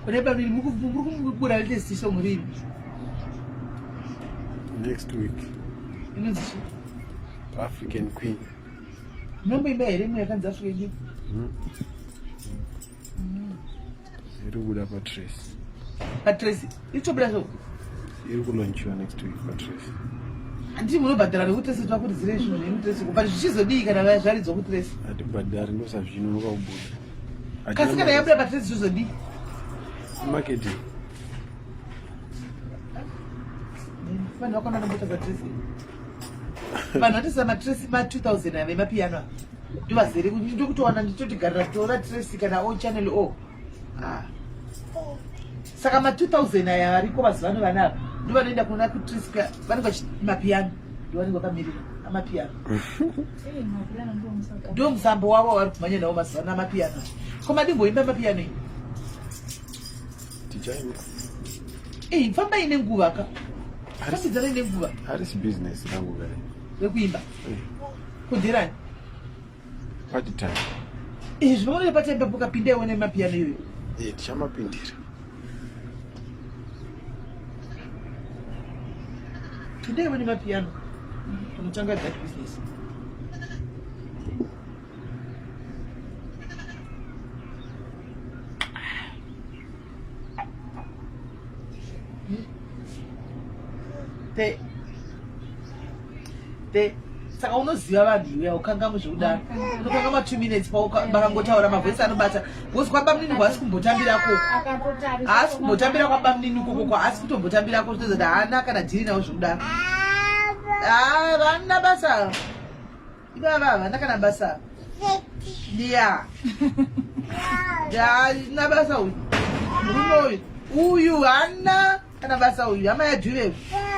kune pamiri murikubura liteziso murini next week inonzi chi african queen munomboimba here imwe yakanzi african queen iri kubuda patrace patrace ichobuda so iri kulonchiwa next week patrace handiti munobhadhara nekutrace twakuti zire zvinhu zvemutrace but zvichizodii kana zvaridzwa kutrace hatibhadhari ndosazvinonoka kubuda kasi kana yabuda patrace zvizodii marketing vanhu vakaona nombota zatrace vanhu vatisa matrace ma2000 ave mapiyano ndovazere ndokutowana nditotigarira toona trace kana o channel o saka ma2000 aya ariko mazuva ano vanava ndovanoenda kuona kutrace vanenge mapiyano ndovanenge vakamirira amapiyano ndo musambo wavo vari kumhanya navo mazuva ano amapiyano komadimboimba mapiyano iyi tichaimba famba ine nguva ka fambidzana ine nguva harisi business rangu kare rekuimba kundirani party time zvinoonere patembe pokapinda ione mapiyano iyoyo tichamapindira pinda ione mapiyano unotanga that business saka unoziva vanhu iwe ukanga muzveudaro unokanga ma2 minutes pakangotaura mavhesi anobata bhosi kwabamunini kwaasi kumbotambirako haasi kumbotambira kwabamunini ukokoko asi kutombotambirako zvitozati haana kana dhiri navo zveudaro vana basa ivava havana kana basa ndiya Ya nabasa uyu. Murume uyu hana kana basa uyu ama yadhire.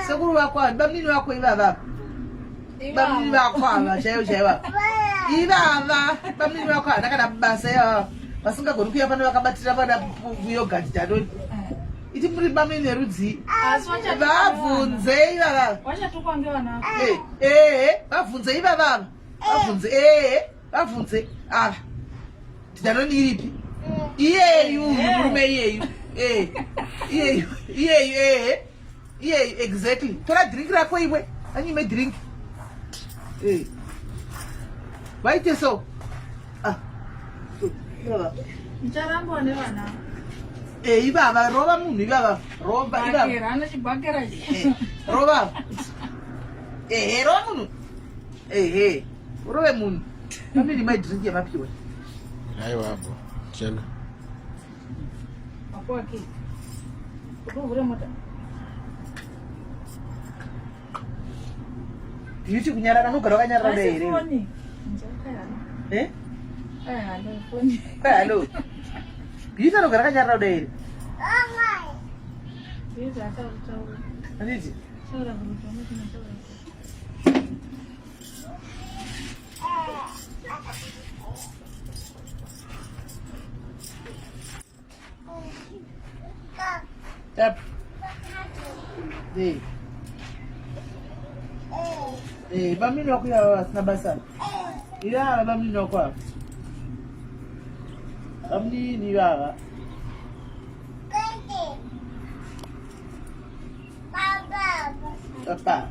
Sekuru wako bamini wako ivava. Bamini wako ava chayo chayo. Ivava bamini wako kana basa ya. Basinga goni kuya pano vakabatira pana kuyogati tadoni. Iti muri bamini nerudzi. Bavunze ivava. Wachatukwa ngewana. Bavunze ivava. Bavunze bavunze ava. Tidanoni iripi? Iyeyu murume iyeyu. Iyeyu exactly. Tora drink rako iwe. Anyime drink. Waite so. Ncharambwa newana. Ibaba roba munhu ibaba. Roba ibaba. Bakera chibakera. Roba. Roba munhu. Roba munhu. Family my drink yamapiwe. Aiwa hapo. Chana. Hapo aki. Kuvura mota. Yuti kunyarara nogara wakanyarara Basi ere. foni. Njokera. Hello. Foni. Hello. Yuti nogara wakanyarara ere. Hizo hata utauri. Aniti. Saura kurutomo tunatoa. Tap. Bamini wako ya snabasa. Ila bamini wako. Bamini ni waga. Papa.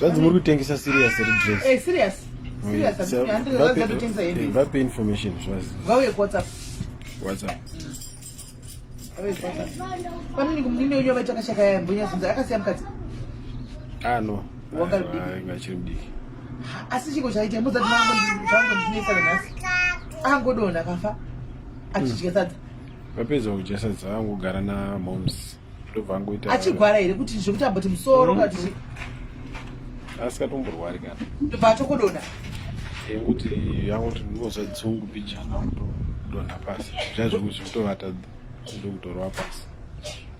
Sasa muri kutengesa serious dress. Serious. Serious. Vape information swazi. Gawe WhatsApp. WhatsApp. Bamini kumnini uyo bataka shaka ya mbunya sunza akasiya mkati. No. Ngachimdiki. Asichiko chaite mbuza twango ndinesa nasi. Angodona kafa. Achichike sadza. Vapedza kujasadza angogara namoms. Ndobva angoita. Achigwara ere kuti zvokuti amboti musoro ngati asikatomborwari kana. ndobva atokodona. Kuti yangoti ndinozwa dzungu pichana kutodonha pasi. Zvazvikuti kutovata ndokutorwa pasi.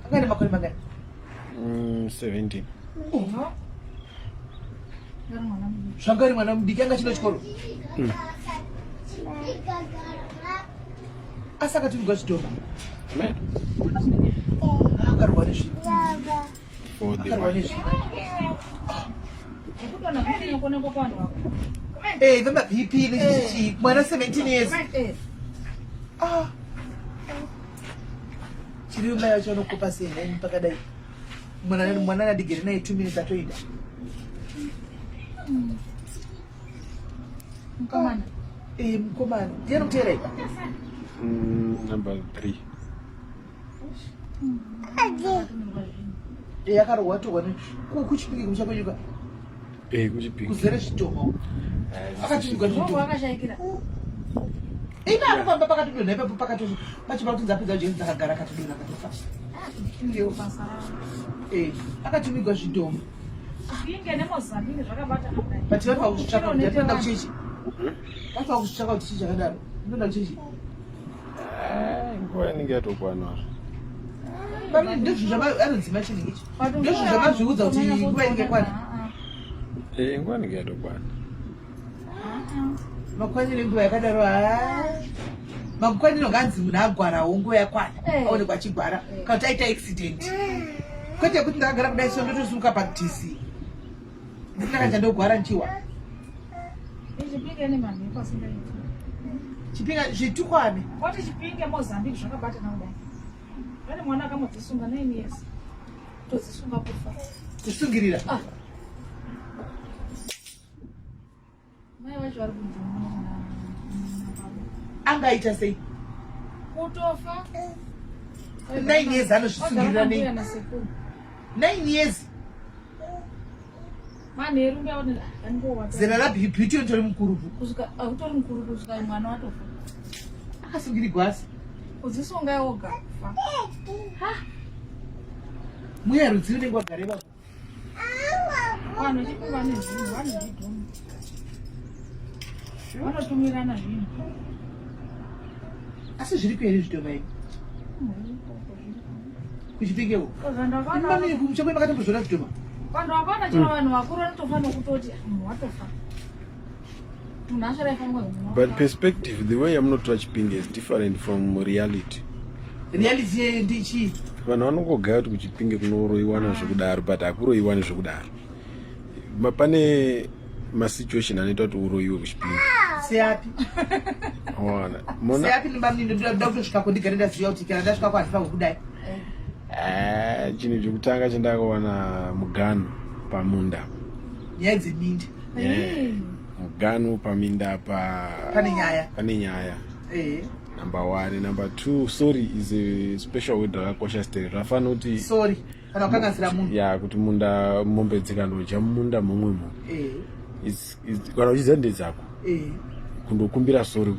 Angane makore mangani? 17. Zvangari mwana mudiki anga chino chikoro. Asakatirwa chidhoma. Akarwa nezvi. Akarwa nezvi. Vema BP nechichi mwana 17 years. Chiri umai wacho anokupa sei pakadai. Mwana nadigere naye 2 minutes atoida. Mkomana. Mkomana. Ndiye mutera ipa. Number 3. Yakarwa togwa kuchipiki kumshakonyuka. Kuchipiki. Kuzere zvitoma. Akachinyuka zvitoma. Akashaikira. Ina anofamba pakati donha ipapo pakati pachipa kuti dzapedza jeni dzakagara katodona katofa. Ndio pasara. Akachinyuka zvitoma. Chipinge neMozambique zvakabata amai. But vapa kuchitsvaka ndatoenda kuchechi. Vapa kuchitsvaka kuti chii chakadaro. Ndinoda kuchechi. Nguva inenge yatokwana. Bamwe ndizvo zvavanodzima chinhu ichi. Ndizvo zvavazviudza kuti nguva inenge yakwana. Nguva inenge yatokwana. Makwanire nguva yakadaro makwanire nganzi munhu agwarawo nguva yakwana. Aonekwa achigwara. Kana kuti aita accident. Kwete kuti ndakagara kudai so ndotosumuka paDC. Ndinaka chandogwara nchiwa. Chipinge nemami pasingaiti. Chipinga zvitukwane. Wati chipinge Mozambique zvakabata naudai. Pane mwana akamodzisunga 9 years. Todzisunga kufa. Kusungirira. Mai wacho ari kundimuna. Angaita sei? Kutofa. 9 years anozvisungirira nei? 9 years. Mane erunga wati angowa. Zera raBeauty utori mukuru. Kusvika autori mukuru kusvika mwana watofa. Akasungirirwa asi. Kudzisunga yoga kufa. Muya rudziro nengu wagare vako. Vanhu chikuva nezvinhu vanozvidhoma. Vanotumirana zvinhu. asi zviri kueri zvitoma ivi kuchipingewo mami muchakwe makatombozvona zvitoma vanhu hapana chero vanhu vakuru vanotofanira kutoti munhu watofa munhu asvara ifanirwa But perspective, the way I'm not Chipinge is different from reality. reality ndichi Vanhu vanongogara kuti kuchipinge kunoroiwana zvekudaro but hakuroiwani zvekudaro. Pane masituation anoita kuti uroiwe kuchipinge. seapi Mona seapi ndoda kutosvika kondigare ndaziva kuti kana ndasvika kwahandifanirwa kudai chinhu chekutanga chandakawana mugano pamunda. nyaya dzeminda Mugano paminda pane nyaya. Number 1. Number 2, sorry is a special word rakakosha stere. Rafanira kuti sorry kana ukanganzira munhu ya kuti munda mombe dzikandodya munda momwe kana uchidza nde dzako kundokumbira sorry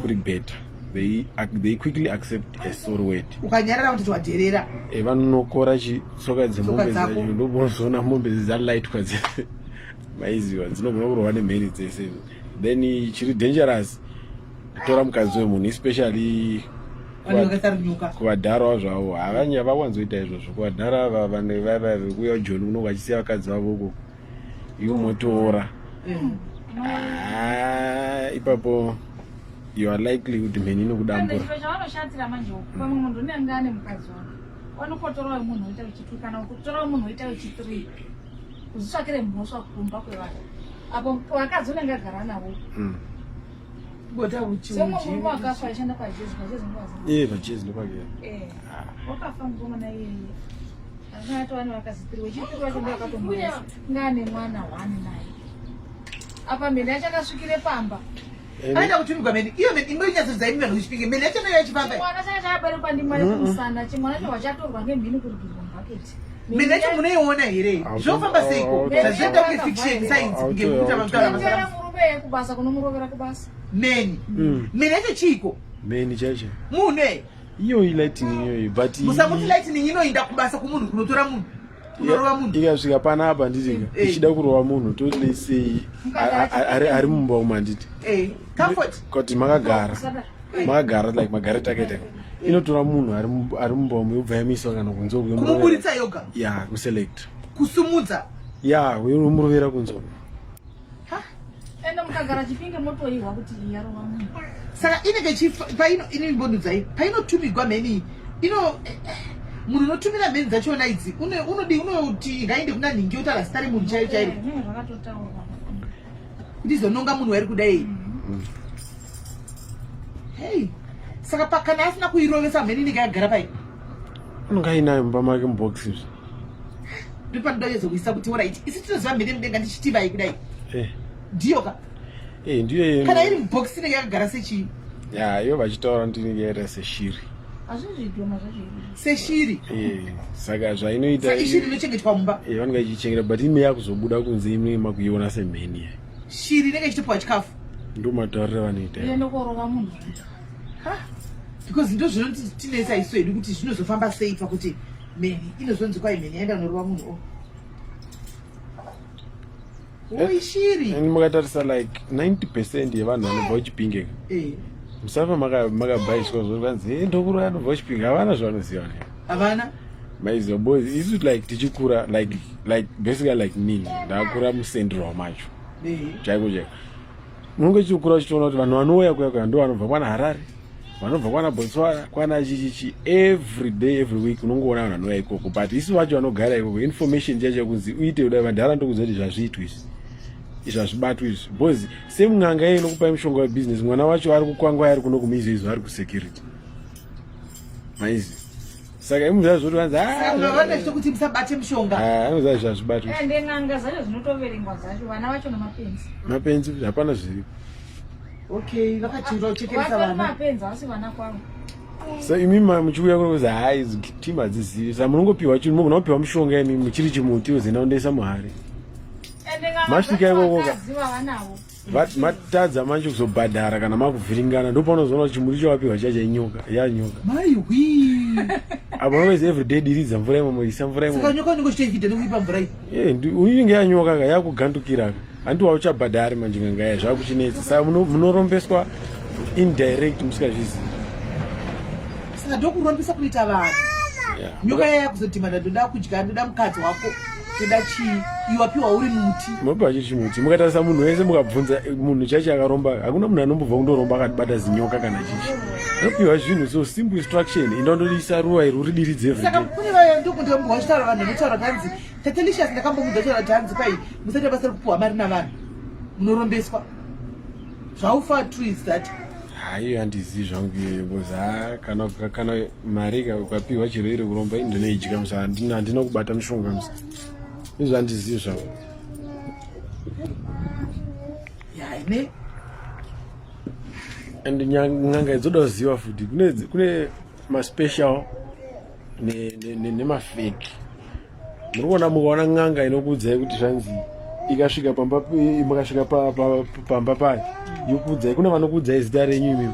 kuri better. They quickly accept a sorry word. ukanyarara kuti wadherera Vanonokora tsoka dzemombe dzacho ndobozoona mombe dzalight kwadze maiziwa dzinogona kurova nemheni dzese. Then chiri dangerous kutora mukadzi wemunhu especially kuvadhara zvavo havanya vawanzoita izvozvo. Kuvadhara vanhu vaiva vekuya John unonga achisiya vakadzi vavo uko ivo motoora ipapo you are likely kuti mheni inokudambura. chiro chavanoshatira manje pamwe munhu unenge ane mukadzi wako wanokotorawo munhu oita wechi2 kana kutorawo munhu oita wechi3 kuzvitsvakire mhosva kumba kwevanhu apo vakadzi unenge agara navo semwe murume wakafa aishanda pajezi Pachezi ndopakera wakafa mukomana iyeye asinatova nevakazi 3 wechi3 wacho ndo akatomuresa ngaane mwana 1 naye apa mheni achakasvikire pamba aida kutumirwa mheni iyo mheni imwe inyatsodzai vanhu kuchipinge mheni yacho nayo yachipamba chimwana changa chakaberekwa ndimari kumusana chimwana cho wachatorwa ngemhini kurigirwa mbaketi mheni yacho munoiona here zvofamba seiko zvazvienda kune fiction science ngekuti ndera murume yekubasa kunomurovera kubasa mheni mheni yacho chiiko mheni chacho munhu iyo lightning iyoyo but musamuti lightning inoinda kubasa kumunhu kunotora munhu kunorova munhu ikasvika panapa nditika ichida kurova munhu tolesei ari mumba umu handiti comfort kuti makagara like magare taketaka inotora munhu ari mumba umu yobva yamiswa kana kunze kumuburitsa yoga ya kuselect kusumudza ya uyomurovera kunze ende mukagara Chipinge motoihwa kuti yarova munhu saka inenge inombondudzai painotumigwa mheni munhu unotumira mheni dzachona idzi unoti ngainde kuna nhingi otaura zita remunhu chairo chairo zvakatotaurwa kuti izononga munhu wairi kudai hei saka kana asina kuirovesa mheni inenge yagara pai unonga ainayo mumba make muboxes ndopanoda yezokuisa kuti orit isi tinoziva mheni mudenga ndichitivai kudai ndiyo ka ndiyo kana iri muboxi inenge yakagara sechii ya iyo vachitaura kuti inenge yaita seshiri azvizvidhoma zvacho seshiri saka zvainoita ishiri inochengetwa mumba vanenge ichichengeta but ime yakuzobuda kunze ime makuiona semheni shiri inenge ichitopiwa chikafu ndo matauriro vanoita iende korova munhu because ndo zvinotinesa isu hedu kuti zvinozofamba sei pakuti mheni inozonzi kwai mheni yaenda kunorova munhu ishiri mukatarisa like 90% yevanhu vanobva kuchipinge musafa makabhaiswa zvokanzi ndokuro anobva kuchipinge havana zvavanoziva havana maiziva boys isu like tichikura like basically like nini ndakura musendrwa macho chaiko chaiko munenge tichikura uchitoona kuti vanhu vanouya kuya ndo vanobva kwana Harare vanobva kwana Botswana kwana chichichi every day every week unongoona vanhu vanouya ikoko but isu vacho vanogara ikoko information chacho kunzi uite kudai vandara ndokuziva kuti zvazviitwa izvi hazvibatwi izvi because semunganga yeye inokupai mushonga webusiness mwana wacho ari kukwangwa ari kuno kumizi izvo ari kusecurity maizi saka imuziva zvoti vanzi kuti musabate mushonga anoziva izvi hazvibatwi ende n'anga zacho zvinotoverengwa zacho vana vacho mapenzi hapana zviri okay vakachinjwa kuchekeresa vana mapenzi asi vana kwavo so imi muchiuya kuno kuzi hai timu hadzizivi saka munongopiwa chinhu mugona kupiwa mushonga imi muchiri chimuti uzenaondesa muhari masvika ikokoka matadza manje kuzobhadhara kana makuvhiringana ndopanozoona kuti chimuti chawapiwa chacha inyoka yanyoka maiwi apo novezi everyday diridza mvura imomo isa mvura imomo saka nyoka unenge uchitoifita nekuipa mvura iyi inenge yanyoka ka yakugandukira handiwa uchabhadhari manje ngangaya zvakuchinetsa saka munorombeswa indirect musikazvizivi saka ndokurombisa kuita vanhu nyoka yaya kuzodhimana ndoda kudya ndoda mukadzi wako ndoda chii iwapiwa uri muti mopa chiri chimuti mukatarisa munhu wese mukabvunza munhu chachi akaromba hakuna munhu anobva kundoromba akabata zinyoka kana chichi anopiwa zvinhu so simple instruction inondodisa ruva iri uridiridze saka kune vaya ndokundembwa vachitaura vanhu vanotaura kanzi tatelicious ndakambomudza taura kuti hanzi pai musati basa rekupuhwa mari navanhu munorombeswa zvaufa true is that haiyo handizivi zvangu iyoyo boza kana mari ukapiwa chiro iri kuromba indinoidya musa handina kubata mushonga musa izvo handizivi zvangu yaine and n'anga idzoda kuziva futi kune maspecial nemafeki muri kuona mukaona n'anga inokuudzai kuti zvanzi ikasvika makasvika pamba payo yokuudzai kune vanokuudzai zita renyu imimi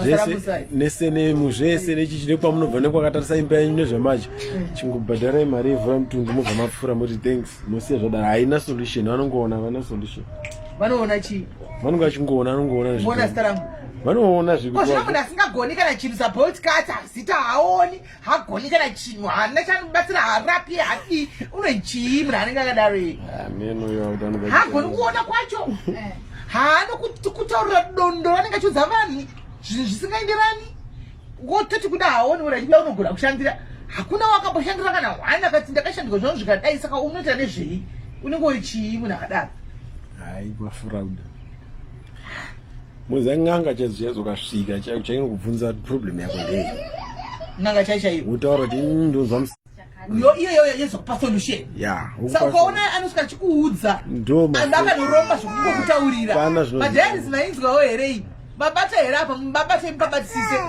zvese nesenemu zvese nechichi nekwamunobva nekwakatarisa imba yenyu nezvamacho chingobhadharai mari yevhura mutundu mobva mapfuura muri thanks mosiya zvadaro haina solution vanongoona havana solution vanoona chii vanonga vachingoona mona zita rangu vanoona zvina munhu asingagoni kana chinhu sabotcat hazita haoni hagoni kana chinhu haana chanobatsira harapi hadi unochii munhu anenge akadaro hagoni kuona kwacho haana kutaurira dondo ranenge achiudza vanhu zvinhu zvisingaenderani ngototi kuda haoni urachiba unogona kushandira hakuna wakamboshandira kana hwana akati ndakashandika zvangu zvikadai saka unoita nezvei unenge uri chii munhu akadaro hai mafurauda muza n'anga chazokasvika chainokubvunza problem yako ndei n'anga chaichaiyo utaura kuti ndonzwa iyoyo yezokupa solution saka ukaona anosvika achikuudza andakanoromba zvokungokutaurira madhayaris mainzwawo herei mabata here apa mabata mukabatisise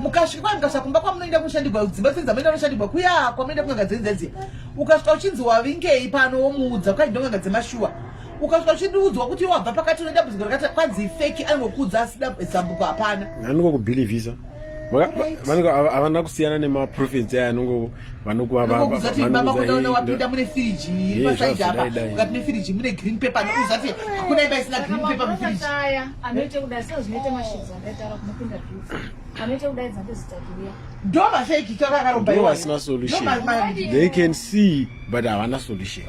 mukasvika kwamukasvika kumba kwamunoenda kushandirwa dzimba dzenza munoenda kushandirwa kuya kwamunoenda kun'anga dzenzenziya ukasvika uchinzi wavingei pano womuudza ukaenda kun'anga dzemashuwa ukasvika uchiudzwa kuti wabva pakati unedambudziko rakati kwanzi feki anokudza asida zambuko hapana anongokubhilivhisa havana kusiyana nemaprofits aya wapinda mune firiji masaidi apa ukati nefiriji mune green paper nouzati hakuna imba isina green paper mufiriji anoite kudai saka zvinoite mashidzi andaitaura kunopinda vhisi anoite kudaidza ndezitatuya ndo mafeki takakaromba vasina solution they can see but havana solution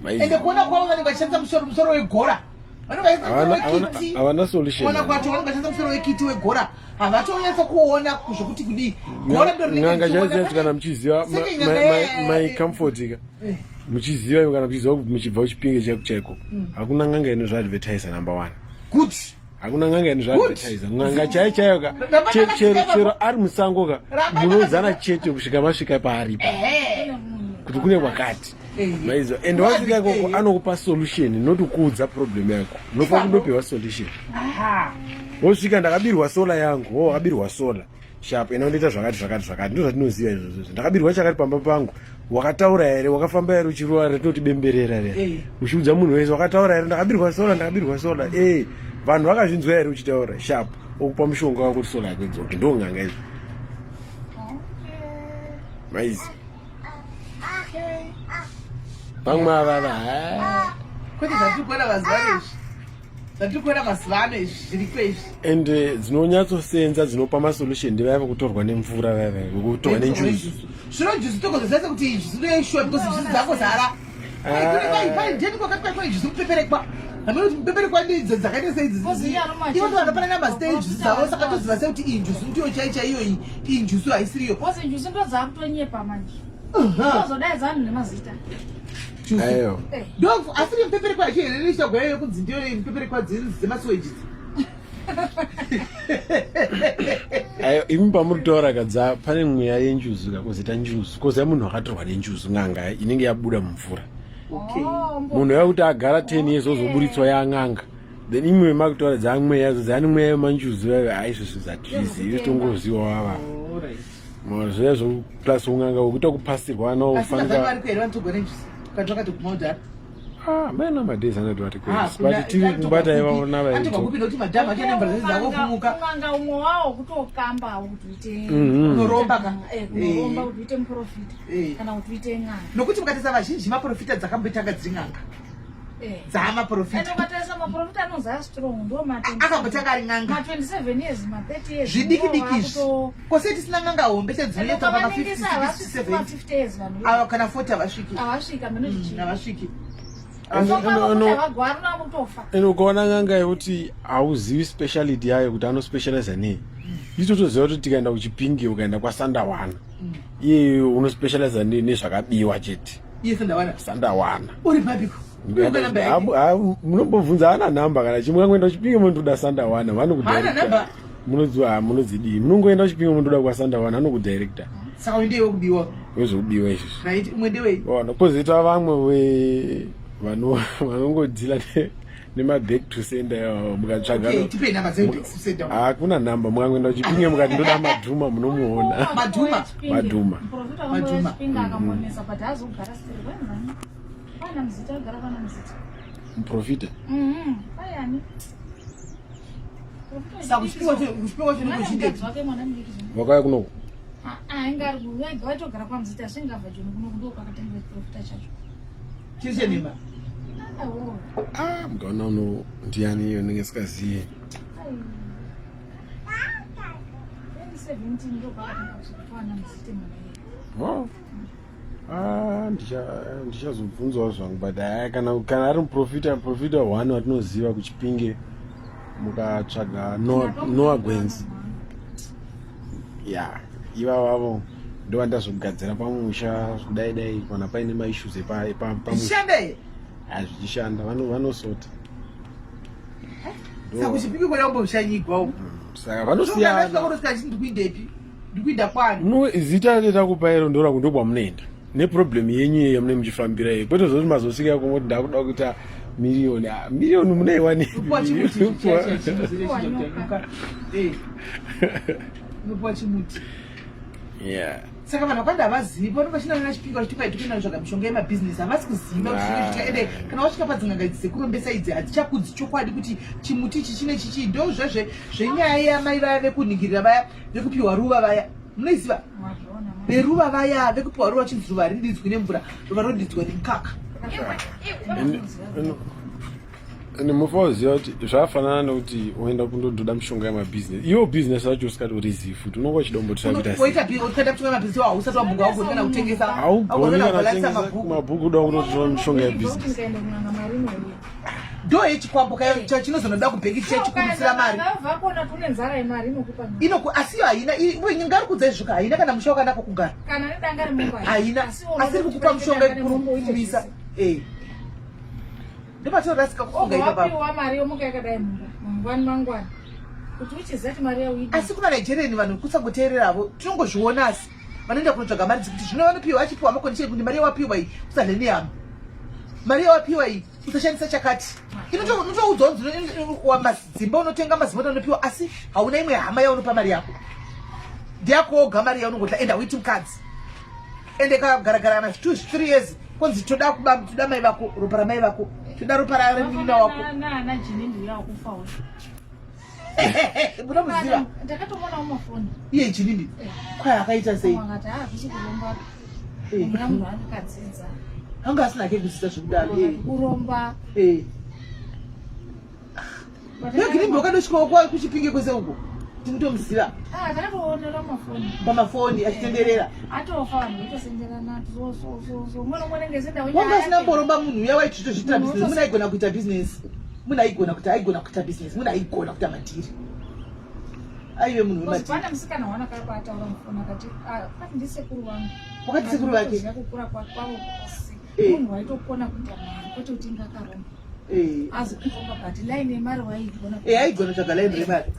ende kuona kwavo vanenge vachishandisa musoro wegora havana solution kuona kwacho vanenge vachishandisa musoro wekiti wegora havatonyatsa kuona zvokuti kudii n'anga chaizvaiti kana muchiziva my comfort muchiziva kana muchiziva muchibva kuchipinge chaiko chaiko hakuna n'anga inozvaadvertisa number 1 kuti hakuna n'anga inozvaadvertisa n'anga chaichayo chero ari musango ka munozana chete kusvika masvika paaripa kuti kune kwakati maizo and wasvika ikoko anokupa solution notokuudza problem yako unofanira kundopiwa solution wosvika ndakabirwa sola yangu wakabirwa sola sharp inondoita zvakati ndo zvatinoziva izvozvo ndakabirwa chakati pamba pangu wakataura here wakafamba here uchiruva retinotibemberera here uchiudza munhu wese wakataura here ndakabirwa sola vanhu vakazvinzwa here uchitaura sharp okupa mushonga wako kuti sola yako idzoke ndo n'anga izvo maizi vamwe avava kuti zvatirikuona mazuva nezvi zvatirikuona mazuva ano izvi zviri kwezvi and dzinonyatsosenza dzinopa masolution ndevaiva kutorwa nemvura vaiva kutorwa nenjuzi zvino juzi tokozosasa kuti izvi zvinoishuwa because juzi dzangozara ndeni kwakati kwaikwa ijuzi kupeperekwa hamene kuti mupeperekwa ndidzo dzakaita seidziivo vanopana namasitei juzi dzavo saka toziva sekuti iyi njuzi ndiyo chaichaiyo iyi njuzi haisiriyo kozi njuzi ndo dzakutonyepa manje ozodaidza vanhu nemazita ayo ndo asiri mupeperekwa achihereresha gwayoyo kunzi ndiyo mupeperekwa dzemasiweji ayo imi pamuri taura kadza pane mweya yenjuzi kakuzita njuzi koziya munhu akatorwa nenjuzi n'anga inenge yabuda mumvura munhu yakuti agara 10 years ozoburitswa yang'anga then imwe makutaura dzamweya zo dzani mweya yemanjuzi vayo haizvozvo zvatizii tongoziwa vava zvezvo plus ung'anga wekuita kupasirwa maina madhezi anati vati but tiri kubata ivaona vaikuti madhamu achanemvura dzese dzakofumuka ung'anga umwe wawo kutokambawo kuti uite unoromba kunoromba kuti uite muprofita kana kuti uite ng'anga nokuti mukatisa vazhinji maprofita dzakambotanga dziri ng'anga dzama profit anokatarisa maprofit anoza strong ndo akambotanga ari ng'anga 27 years 30 years zvidiki kose tisina ng'anga hombe sedzinoita paka 50 years ava kana 40 avasviki avasvika minochichi avasviki avagwara mutofa ukaona ng'anga yekuti hauzivi speciality yayo kuti anospecializa nei itotoziva kuti tikaenda kuchipingi ukaenda kwasandawana iye unospecializa nezvakabiwa chete iye sandawana uri mabiko munombobvunza ana nhamba kana chimwe kangoenda kuchipingi mundoda sandawana vanokudirecta munodziwa munodzidii munongoenda kuchipingi mundoda kwasandawana anokudirecta saka uendewo kubiwa wezvokubiwa izvozvo right umwe ndewei kozoita vamwe vanongodhila nema-back to sender mukatsvaga hakuna nhamba mukangoenda kuchipinge mukati ndoda madhuma munomuona madhuma muprofita wakauya kunoko mukaona uno ndiani iyo nenge sikaziye ndichazobvunzawo zvangu but kana ari muprofita 1 watinoziva kuchipinge mukatsvaga noa gwenzi ya ivavavo ndo vandazogadzira pamusha kudai kana paine maissues epamusha hazvichishanda vanosota sakuchipinge kwenda kumboshanyigwa saka vanosiyana ndikuinda kwani zita retakupa iro ndora kundo kwamunoenda neproblemu yenyu iyeyo mune muchifambira iyo kwete zoti mazosvika kumoti ndakuda kuita miriyoni munaiwani unopuwa chimuti yeah saka vanhu vakanda havazivi pano pachinana chipinga vachitokaitukenda kutsvaga mishonga yemabhizinesi havasi kuziva ende kana wasvika padzinganga idzi dzekurombesa idzi hadzichabudzi chokwadi kuti chimuti ichi chine chichi ndo zvenyaya yamai vaya vekunhingirira vaya vekupiwa ruva vaya munoiziva veruva vaya vekupiwa ruva chinzi ruva harididzwi nemvura ruva rodidzwa nemukaka mufaziva kuti zvafanana nekuti uenda kundododa mishonga yemabhizinesi iwo bhizinesi racho usingatorizivi futi unonga uchidombotoita hausati wabhuga wagonana kutengesa mabhuku uda kunotora mishonga yebhizinesi ndo yechikwambo chinozonoda kubheki chechikumisira mari asiyo haina ngari kudza izvoka haina kana musha wakanaka kugara haina asi iri kukupa mishonga yekukumisa asi kumanigerian vanhu kusangoteereravo tinongozviona asi vanoenda kunotsvaga mari dzekuti zvino vanopiwa vachipiwa makondisheni kuti mari yawapiwa iyi usadle nehama mari yawapiwa iyi usashandisa chakati inotoudzawo dzimba unotenga mazimota unopiwa asi hauna imwe hama yaunopa mari yako ndiyakoga mari yaunongotla enda uiti mukadzi ende kagaragara na 2-3 years konzi toda mai vako ropa ramai vako toda ropa ramina wako munomuziva iye chinindi kwai akaita sei anga asina ke kudzidza zvekudaro yogirimbi wakadosvikawo kuchipinge kwese uko tinotomuziva pamafoni achitenderera wanga asina mboromba munhu uya waitotozviita bhizinesi munaigona kuita bhizinesi munaigona kuti aigona kuita bhizinesi munaigona kuita madhiri aive munhu wemawakati sekuru vake aigona tsvaga laini remari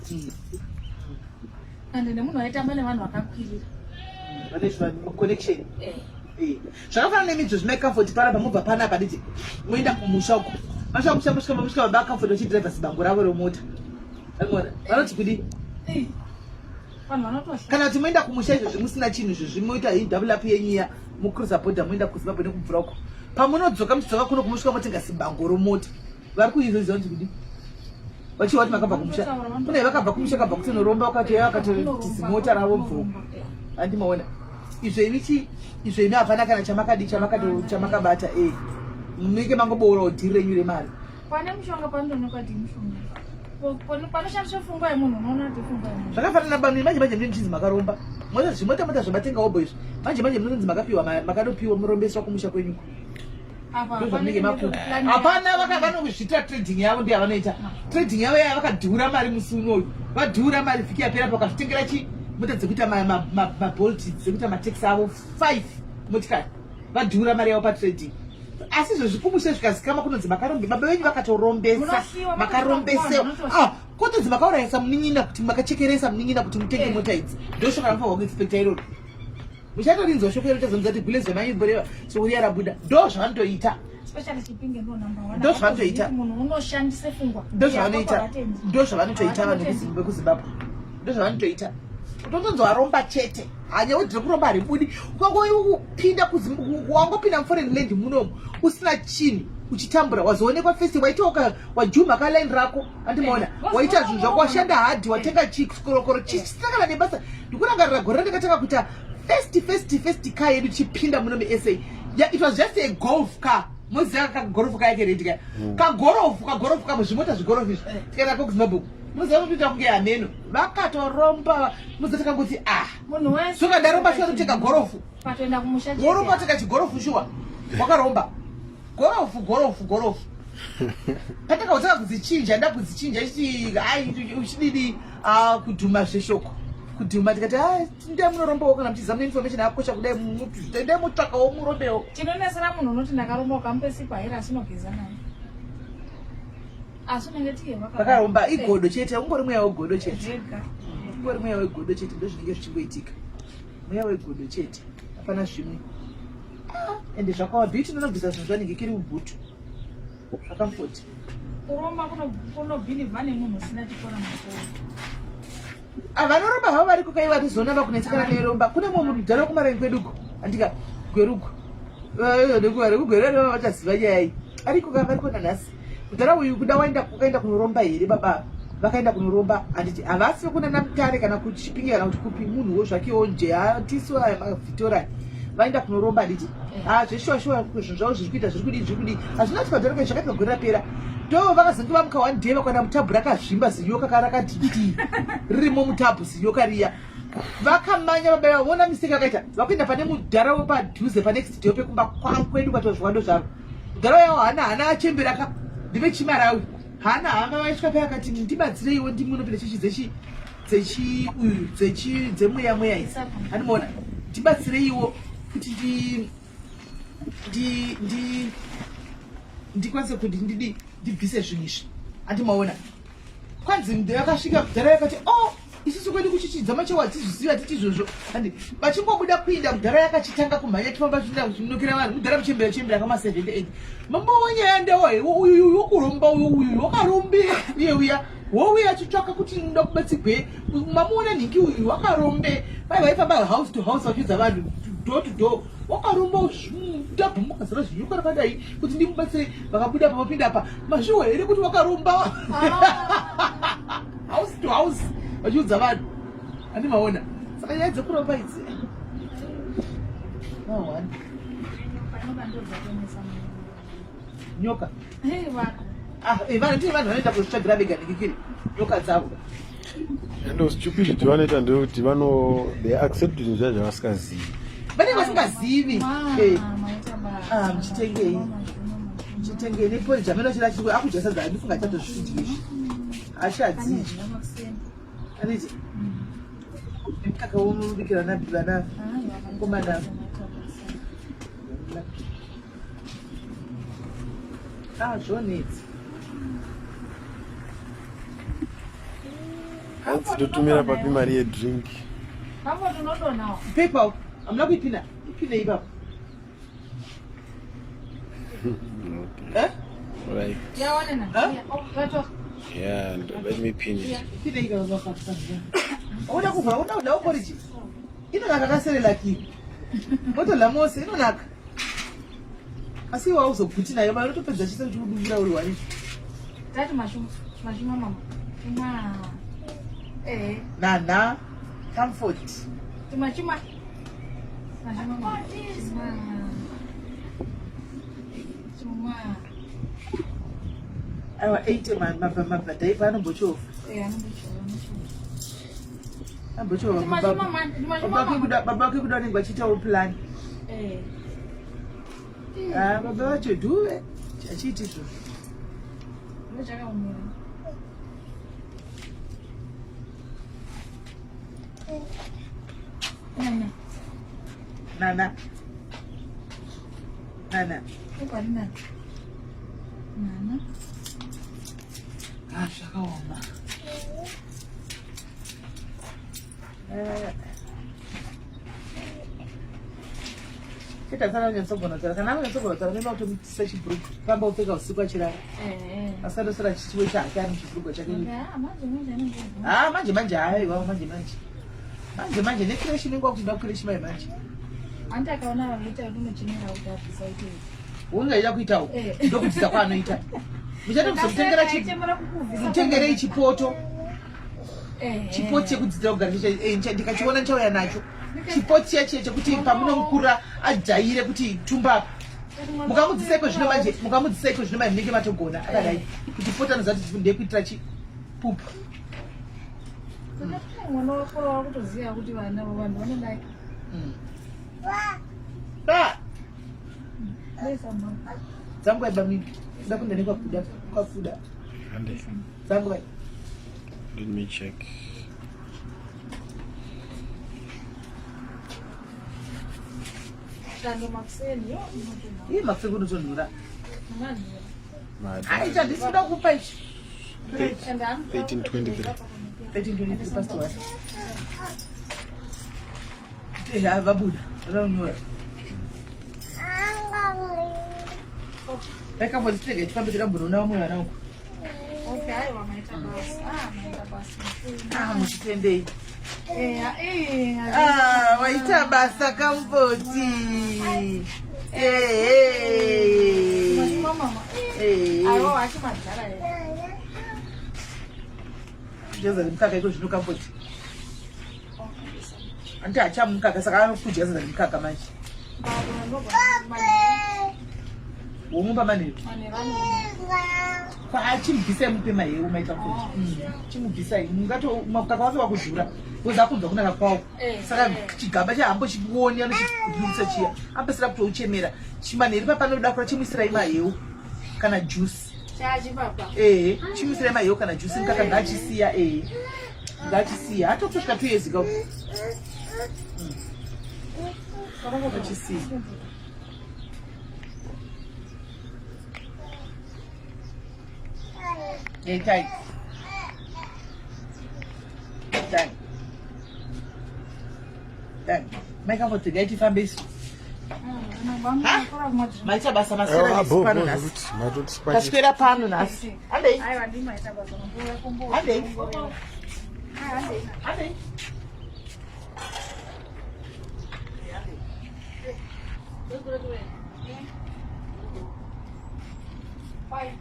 ande nemunhu waitamba nevanhu vakakwirira connection zvakafanana nemidzo zvimaikamfoti pana pamubva panapa diti moenda kumusha uko masvika vaba kamfoti vachidhiraivha zibango ravo remota vanoti kudi kana kuti moenda kumusha izvozvi musina chinhu izvozvi moita wp yenyiya mucruiser border moenda kuzimbabwe nekubvura uko pamunodzoka muchidzoka kuno kumusvika motenga zibango romota vari kuizoziva kuti kudi vachiwa kuti makabva kumusha kune vakabva kumusha kabva kutonoromba wakatoti zimota ravo mvuu handimaona izvo inichi izvo ino hapana kana chamakabata munenge mangoboora dhiri renyu remari. Pane mushonga pandonoka kuti mushonga. Panoshandiswa pfungwa yemunhu unoona kuti pfungwa yemunhu. Zvakafanana manje manje ndinzi makaromba. Mota zvamatengawo boys. Manje munonzi makapiwa makadopiwa murombeswa kumusha kwenyu. Hapana vakanozviita trading yavo ndiye vanoita. Trading yavo vakadhura mari musi unoyu. Vadhura mari vhiki yapera pakazvitengera chi mota dzekuita mabolt dzekuita mataxi avo 5 motikari. Vadhura mari yavo patrading. Asi zvezvikumushe zvikazikama kunonzi makarombe baba venyu vakatorombesa makarombesa kotonzi makaurayisa munin'ina kuti makachekeresa munin'ina kuti mutenge mota idzi ndoshoka ramufanirwa kuexpecta iroro muchatorinzwa shoko iro tazonza kuti gule zvemanyiboreva shoko riya rabuda ndo zvavanotoita ndo zvavanotoita ndo zvavanotoita vanhu vekuzimbabwe ndo zvavanotoita utotonzwaromba chete hanya udhire kuromba haribudi ukangopinda wangopinda muforeign land munomu usina chinhu uchitambura wazoonekwa festi waitoka wajuma kalaini rako andimaona waita zvinhu zvako washanda hadhi watenga chikorokoro chisakana nebasa ndikurangarira gore randakatanga kuita festi car yedu chipinda muno musa it was just a golf car moziva kagorofu kayake redika kagorofu kamo zvimota zvigorofu izvi tikaenda kokuzimbabwe muziva kutoita kunge hameno vakatoromba muziva takangoti soka ndaromba shuwa totenga gorofu woromba watenga chigorofu shuwa wakaromba gorofu patakautsaka kudzichinja ndakuzichinja uchididi kudhuma zveshoko kudhuma tikati ndemunorombawo kana muchiziva information yakosha kudai ndemutsvakawo murombewo tinonesera munhu unoti ndakaromba ukamupesipa here asinogeza naye asi unenge vakaromba igodo chete ungori mweya wegodo chete ungori mweya wegodo chete ndozvinenge zvichingoitika mweya wegodo chete hapana zvimwe ende zvakawabhiti nonobvisa zvinhu zvanenge kiri mubhutu zvakamfoti kuromba kunobhilivha nemunhu usina chikora makuru vanoromba havo vari kukai varizona vakunetsekana neiromba kune mumwe munhu dhara kumarengi kweduko andika gwerugo rekugwerereva vachaziva nyaya ariko ka vari kona nhasi mudhara uyu kuda wakaenda kunoromba here baba vakaenda kunoromba handiti havasi kuna namutare kana kuchipingi kana kuti kupi munhuwo zvakewo nje hatisoa mavhitorani vaenda kunoromba handiti zveshuwa zvinhu zvavo zviri kuita zviri kudii hazvina kuti padhara kwai zvakaita gore rapera ndo vakazonge vamuka one day vakaenda mutabhu rakazvimba ziyoka karakadhiti ririmo mutabhu ziyoka riya vakamanya babaya vona mistake akaita vakuenda pane mudhara wepadhuze panext day pekumba kwedu patozvwando zvaro mudhara yavo hana achembera ndive chimarawi hana hama vaisvika paya akati ndibatsireiwo ndimunopinda chechi dzemweya idzi andimoona ndibatsireiwo kuti ndikwanise kuti ndibvise zvinhu izvi andimaona kwanzi vakasvika mudhara yakati isusu kwedu kuchichidza machewa tizviziva titi izvozvo andi vachingobuda kuinda mudhara yakachitanga kumhanya tifamba zvinokera vanhu mudhara muchembera kama 78 mamboonyaendewo uyu wokuromba uyu wakarombe iye uya wouya achitsvaka kuti nda kubatsigwe mamuona nhingi uyu wakarombe vai vaifamba house to house vachiudza vanhu door to door wakaromba ndabhumuka zara zvinyuka rakadai kuti ndimubatsire vakabuda pamapinda apa mazviwa here kuti wakaromba house to house vachiudza vanhu handimaona saka nyaya dzekuromba idzi nyoka vanhu ndii vanhu vanoenda kuzvitsvagira vega ndikikiri nyoka dzavo ndo stupidity vanoita ndekuti they accept zvinhu zva zvavasingazivi vanenge vasingazivi muchitengei neporija meno chirachirwe akujasadza andifunga chatozvifiti izvi achadzii aniti nemukaka womubikira vana komana zvonetsi totumira papi mari yedrink paypal hamuna kuipinda ipinde ipapo right yeah let me pin it ipinde ikaaauda kuvhura uda ukoriji inonaka kaserela kii motola mose inonaka asi iwa uzobhuti nayo ma unotopedza chise kuti uduvira uri wani tati mashuma mama nana comfort timachuma Mama. Awa 8 mabhadha ipa anombochova. Anombochova. Ambochova. Baba wake kuda unenge achiitawo plan. Baba vacho dhuve achiiti izvo. Chakaumira. Nana. Ukwari nana. Zvakaoma. Cheta unyatsogona tsara. Kana unyatsogona tsara unoenda kutomutisa chibhuruku. Famba upfeka usiku achirara. Asandosara chichiwe chake ari muchibhuruku chake. Manje haiwa manje nekireshi inenge wakuti ndakukireshi mai manje. Anta akaona vanoita unochinira kuti apisaite. Ungaida kuitawo ndokudzidza kwaanoita. Mutengerei chipoto. Chipoto chekudzidzira kugara ndikachiona ndichauya nacho. Chipoto chiya chekuti pamunomukura ajaire kuti tumba. Mukamudzisaiko zvino manje munenge matogona akadai. Kuti poto anoziva kuti ndekuitira chipupu. Mwana wako wakutoziva kuti vanhu vanodai. Zangu waiba mimi. Ndakunda nekwakuda kwafuda. Ande. Zangu waiba. Let me check. Tando Maxeni. Hii Maxeni kunotondura. Nani? Aisha ndisikuda kupa ichi. 1323. 1323 past what? Vabuda. Raunora. Reka mozitenge chifambira mbona umwe wana uko. Okay, aiwa maita basi. Maita basi. Muchitendei. Waita basa Kamfoti. Mama. Aiwa achimadhara ere. Jeza limkaka iko zvino Kamfoti. Andi achamukaka saka anokujeza limkaka manje. Womumba manero. Chimubvisa mupe maheu maita kuti. Chimubvisa mungato mukaka wake wakudhura. Woza kunzwa kunaka kwawo. Saka chigaba chahambo chione anochibudisa chiya. Apesera kutouchemera. Chimanheri papanoda kura chimuisirai maheu kana juice. Chaji papa. Chimuisirai maheu kana juice mukaka ngachisiya ngachisiya. Hatosvika 2 years ago. Ngachisiya. Tai. Maika voti gaiti fambisi. Maita basa masera pano nasi. Taswera pano nasi. Andei. Aiwa ndima maita basa mbuya kumbo. Andei. Bye.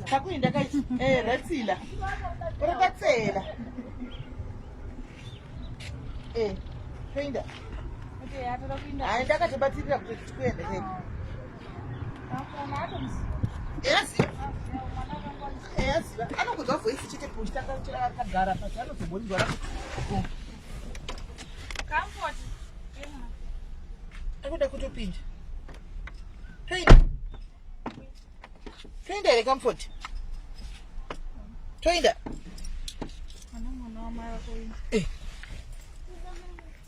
Takuinda kai ratsila. Rakatsela. Kuinda. Okay, hata kuinda. Ai ndakatobatirira kuti kuenda sei. Yes. Anokuzwa voice chete pushitaka chakagara pasi anozobonzwa rakuti. Comfort. Akuda kutopinda. Toinda ere Comfort. Toinda. Mwana wa mara kuinda.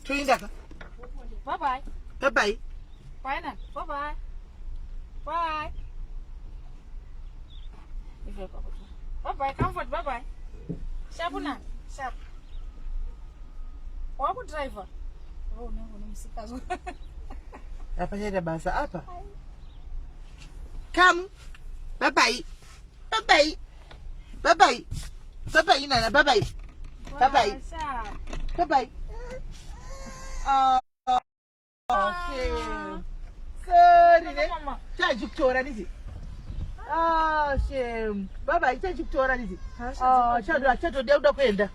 Toinda ka. Bye bye. Bye bye. Bye na. Bye bye. Bye. Bye bye, Comfort, bye bye. Shabuna, shab. Wabu driver. Oh, nangu msikazo. Apa chaita basa apa? Come. Bye bye. Bye bye. Bye bye. Bye-bye, Nana. Bye-bye. Bye-bye. Bye-bye. Okay. Sorry, ne? Charge Victoria, is it? Shame. Bye-bye. Charge Victoria, is it? Chato deuda kwenda.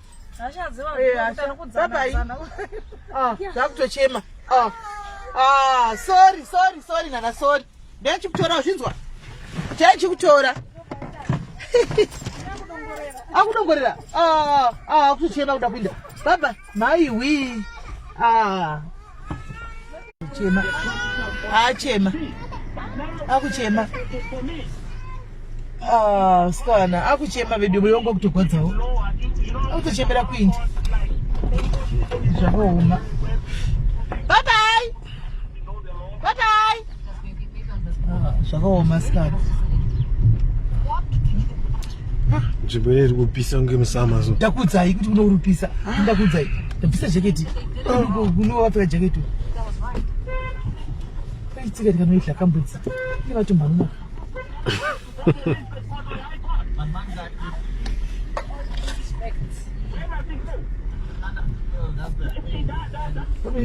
Bye-bye. Dr. Chema. Sorry, Nana, sorry. Charge Victoria, ushinzwa. Charge Victoria. Akudongorera. Akuchema kuda kwenda. Baba, mai wi. Chema. Chema. Akuchema. Skana, akuchema vedu yongo kutokwadzawo. Akutochemera kuindi. Zvakaoma. Bye-bye. Bye-bye. Zvakaoma skana. Nzvimbo iri kupisa kunge musama so. Ndakudzai kuti unorupisa. Ndakudzai. Ndabvisa jaketi. Unowapfeka jaketi. Tsika ndikanoidla kambudzi. Ndingati mhanuna.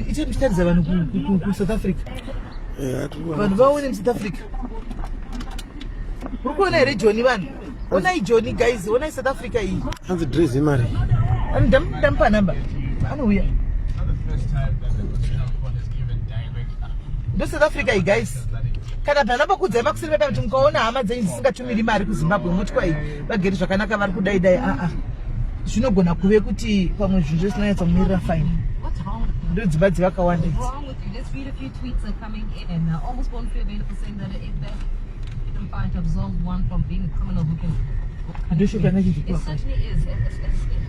Ite mchitadza vanhu kuSouth Africa. Vanhu vaone muSouth Africa. Uri kuona here Joni vanhu? Onai Joni guys, onai South Africa iyi. Hanzi dress imari. Ndamupa namba. Anouya. Ndo South Africa iyi guys. Kana bana bakudzai makusiri kuti mukaona hama dzenyu dzisingatumiri mari kuZimbabwe mutwai vagere zvakanaka vari kudaidai zvinogona kuve kuti pamwe zvinhu zvisinanyatsa mumirira fine. Ndo dzimba dzivakawanda idzi. Let's read a few tweets are coming in, and almost born fear for saying that if they can find to absolve one from being a criminal who can. It certainly is.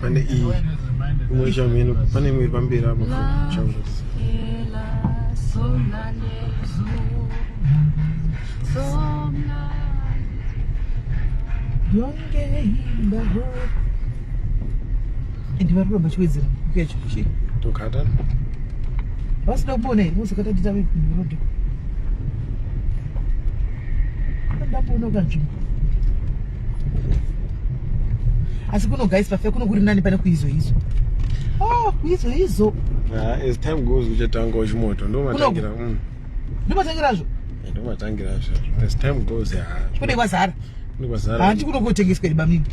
Pane umwe chameno pane mwiri pamberi apo chambo. And vari kuramba chiwedzera kuyacho chi Tokata. vasida kubona here muzokata titawe kurodho ndapona kanzvimbo asi kuno guys pafe kuno kuri nani pane kuizoizo kuizoizo As time goes uchatanga uchimoto ndomatangira ndomatangirazvo ndomatangirazvo as time goes kune kwazara kwazara kuno kotengeswa ribamini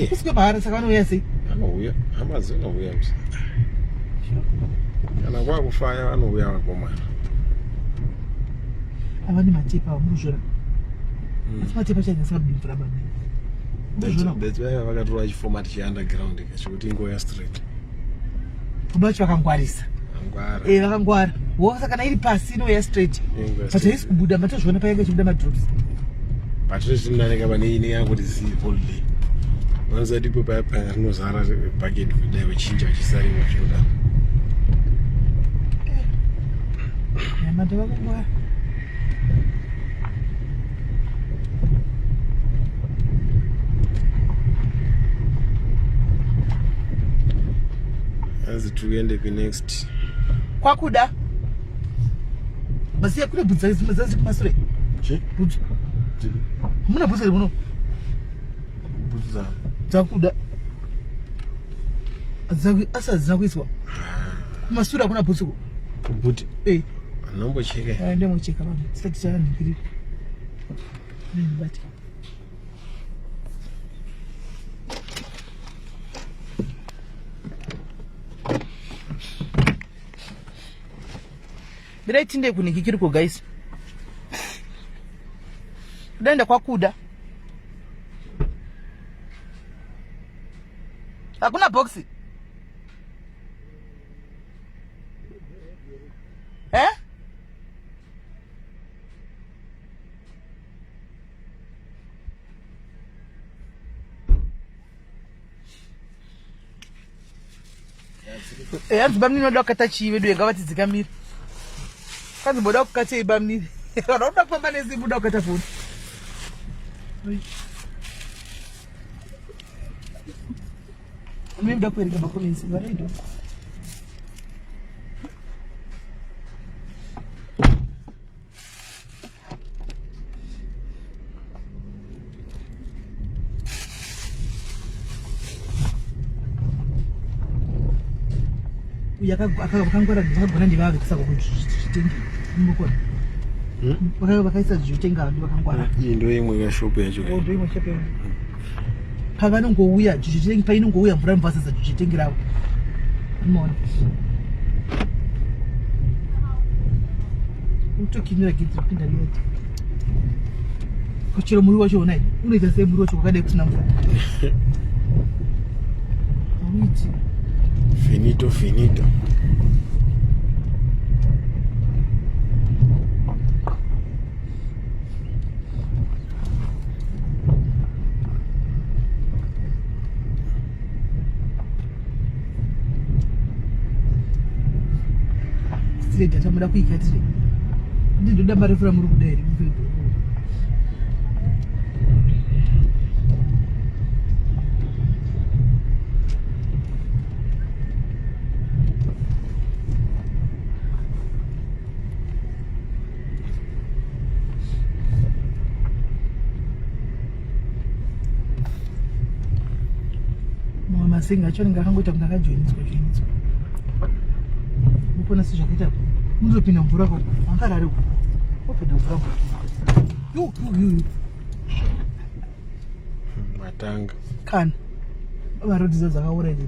kusike mahara saka vanouya sei anouya hamazi anouya musi kana kwakufaya vanouya vakomana avane matepa amuruzvora asi matepa chanyasa kubimvura bamini that's why vakatora chifomati cheunderground chekuti ingoya straight kubacho vakangwarisa vakangwara wosa kana iri pasi inoya straight but haisi kubuda matozviona painge chibuda madrops but rezvinaneka pane ine yanguti holiday vanzati ipo paya rinozara bhaketi kudai vachinja vachisarima zvinodaro nyama ndavakangwara as tuende kunext kwakuda masiya kune bvudza zasi kumasure bvudza muna bvudza rimuno bvudza dzakuda asa hadzina kuiswa kumasure hakuna bvudzuko kubhuti anombocheka ndemocheka vanhu sati chanhingirira nendibati ndiraitinde kunikikiriko guys kudaenda kwakuda hakuna boxi hanzi bamnini vada kukata chii vedu yanga vati dzikamira kanzi mboda kukatei bamnini kana uda kufamba nesimba uda kukata foni mimi muda kuerenga makomensi varaido yakangwara vakagona ndivavekisa zvitengi mukona vakaisa zvitenga ndivakangwara iyi ndo imwe kashopu yacho ndo imwe shopu pavanongouya zvitengi painongouya mvura mvasisa zvitengi ravo unoona utokinira gidzi kupinda neti kuchero muri wacho unai unoita sei muri wacho wakadai kusina mvura auiti finito data muda kuikatire ndindoda mari fura muri kuda here masenga acho anenge akangoita kuti akajoiniswa mukona sezvakaita muzopinda mvura ko angarari ko opinda mvura ko matanga kana varodhiza dzakaura idzi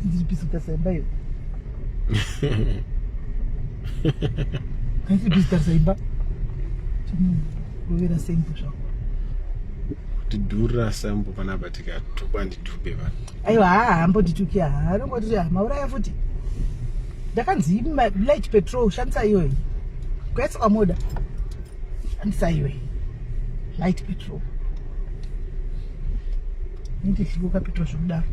dziripisuka saimba iyo kaisipisuka saimba rovera sembo zvako tidhurira sambo panapa tikatupa nditupe vanhu aiwa haambondituki anongoti mauraya futi ndakanzi light petrol shandisa iyoyi kwaitsoka moda shandisa iyoyi light petrol ndihliuka petrol zvokudaro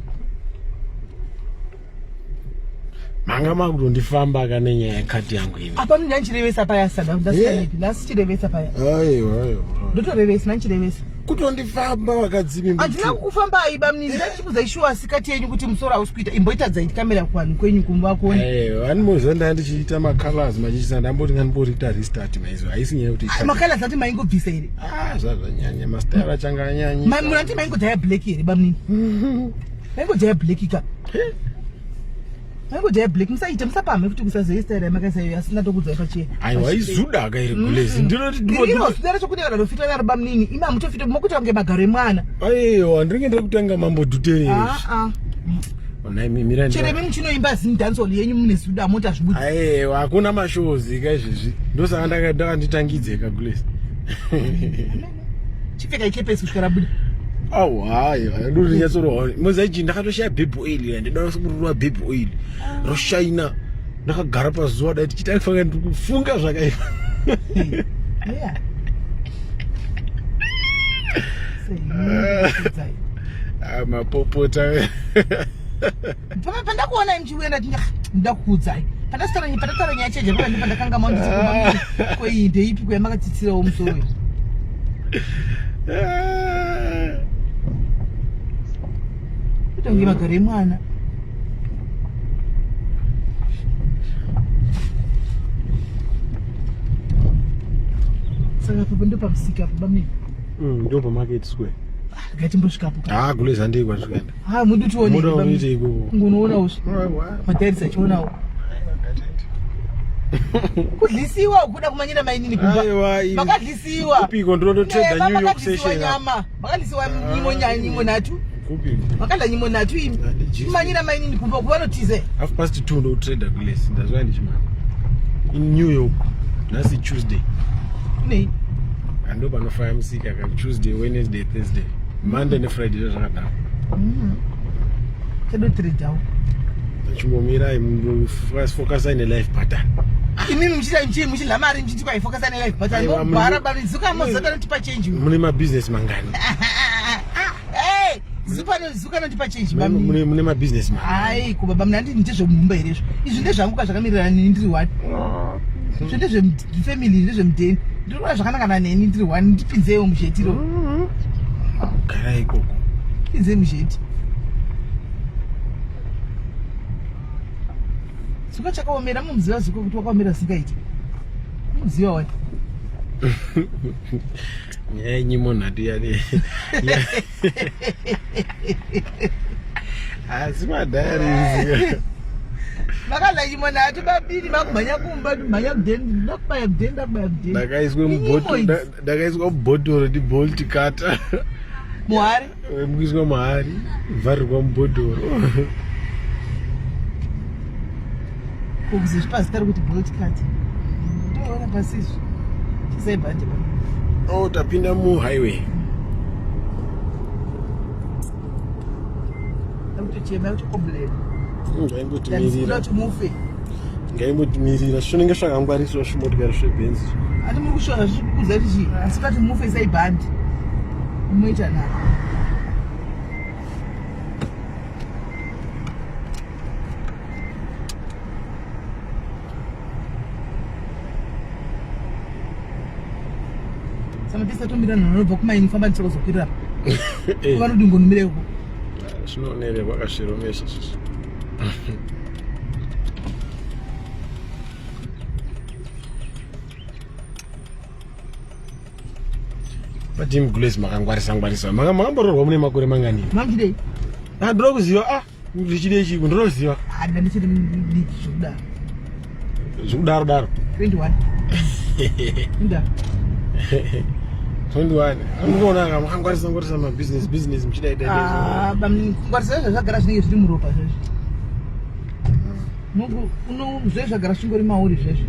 manga makutondifamba ka nenyaya yekati yangu ini apa ndinanchirevesa paya sada ndasikaniki ndasichirevesa paya aiwa ndotorevesa nanchirevesa kutondifamba wakadzimi handina kufamba aiba mnini ndachikuza ishuwa sikati yenyu kuti musoro hausi kuita imboitadza kamera kwani kwenyu kumba koni vanimoza ndaa ndichiita macolors machichisa ndamboti ngandiborita restart maizo haisi nyaya kuti macolors ati maingobvisa here zvazvanyanya mastyle achanga anyanyisa munati maingodhaya black here bamnini maingodhaya black ka maingodhaya black musaita musapamhe kuti kusazoistyle yamakaisayo asina tokudzai pachiye aiwa izuda akairi gulezi ndinotidara chokunekana rofita naro bamnini ima mutofita mokuti wange magaro emwana aiwa ndinenge kutanga mambodhutere cheremi muchinoimba zini dansoli yenyu mune zuda mota zvibuda aiwa hakuna mashozi ka izvezvi ndosaka ndakanditangidzeka gulezi chipfeka ikepesi kusvika buda hayi ndorinyatsorwa mozaiji ndakatoshaya baby oil ndinoda kururwa baby oil roshaina ndakagara pazuva dai tichitafaka ndikufunga zvakaipa mapopota pandakuona muchiuya ndida kukuudzai pandataura nyaya cheje pandakanga maundikoii ndeipi kwayamakatsitsirawo musoro kutonge magaro emwana saka papo ndo pamusika apo bamini ndo pamarket square ngatimbosvikapo gulezi handei kwatikaenda mudu tione ngunoona madarisa achionawo kudlisiwa ukuda kumanyira mainini kumba makadlisiwa kupiko ndinototreda New York session nyama makadlisiwa nyimo nhatu makadla nyimo nhatu imi kumanyira mainini kumba kuvanotize 2:30 ndotreda kulesi ndazva ndichimana in New York nhasi Tuesday nei ando panofaya musika ka Tuesday Wednesday Thursday Monday ne Friday zvakadaro tadotradawo chimomira focus ine life pattern imimi muchita nchi muchidla mari nchiti kwaifocus ine life pattern mobhara barizuka mozaka notipa change mune mabusiness mangani zuka notipa change mune mabusiness man hai kubaba mna ndezvemumba herezvo izvi ndezvangu zvakamirira neni ndiri one izvo ndezvefamily ndezvemudheni ndiriona zvakanaka neni ndiri one ndipinzewo muzhetiro gara ikoko pinze muzheti zuka chakaomera muziva zuka kuti wakaomera singaiti muziva wai nyimo nati yale asi madhari makala nyimo nati babiri bakumanya kumba manya kudeni nakubaya kudeni ndakaiswa mubhodhoro ndi bolt kata muhari mukuiswa mahari vharirwa mubhodhoro kukuzi zvipazita rekuti bolt kati ndoona pasizvo chisaibhande tapinda muhighway akutochema kutokombleni ngaimbotimirira kuti mufe ngaimbotimirira zvonenge zvakangwariswa zvimotikari zvebhenzi ati muri kushora zvikuudza kuti chii asi kati mufe saibhandi munoita nako samatisatomira nhano nobva kumaini famba ndichakuzokwirira vanodingonomireiko zvinonere kwakazviromesa sisi patimi gulezi makangwarisa makamboroorwa mune makore mangani mamuchidei ndoda kuziva zvichidei chiku ndoda kuziva handa ndichiri diki zvokudaro 21 inda 21 amukuona makangwarisa mabusiness mukungwarisa zvagara zvinenge zviri muropa zvezvi zve zvagara zvingori mauri zvezvi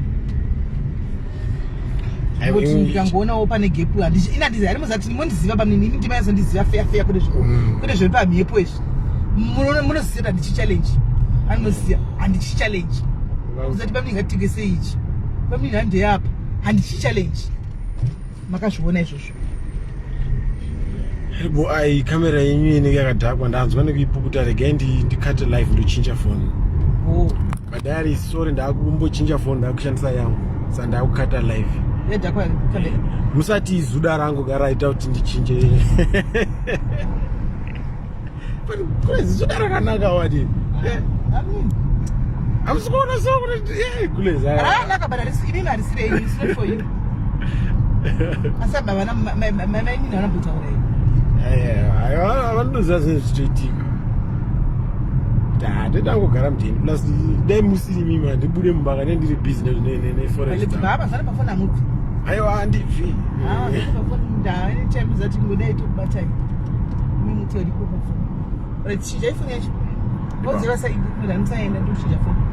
kuti ndikangoonawo pane gepu inandizi hari muzati mondiziva pamini ini ndimaizondiziva feya kune zviri pamhepo izvi munoziseta ndichichallenji anoziya handichichallenji uzati pamini ngatitengese ichi pamini handeyapa handichichallenji makazviona izvozvo bo ai kamera yenyu inenge yakadhakwa ndanzwa nekuipukuta regai ndikate live ndochinja foni madhari sori ndakumbochinja foni ndakushandisa yangu saka ndakukata live musati zuda rangu garaita kuti ndichinje kulezi zuda rakanaka wadi amusikuona so kuti kulezi inini harisirei it's not for you asaba vana mainini vanambotaurai vanoziva zvinhu zvichitoitika ndetangogara mudheni plus dai musiri mimi handibude mumba ndiri busy neforestbazari pafoni amubvi aiwa handibvi ndaanetamizati ngodai tokubatai mimuti wadipo pafoni chija ifoni yacho oziva saidikuira ndisaenda ndochija foni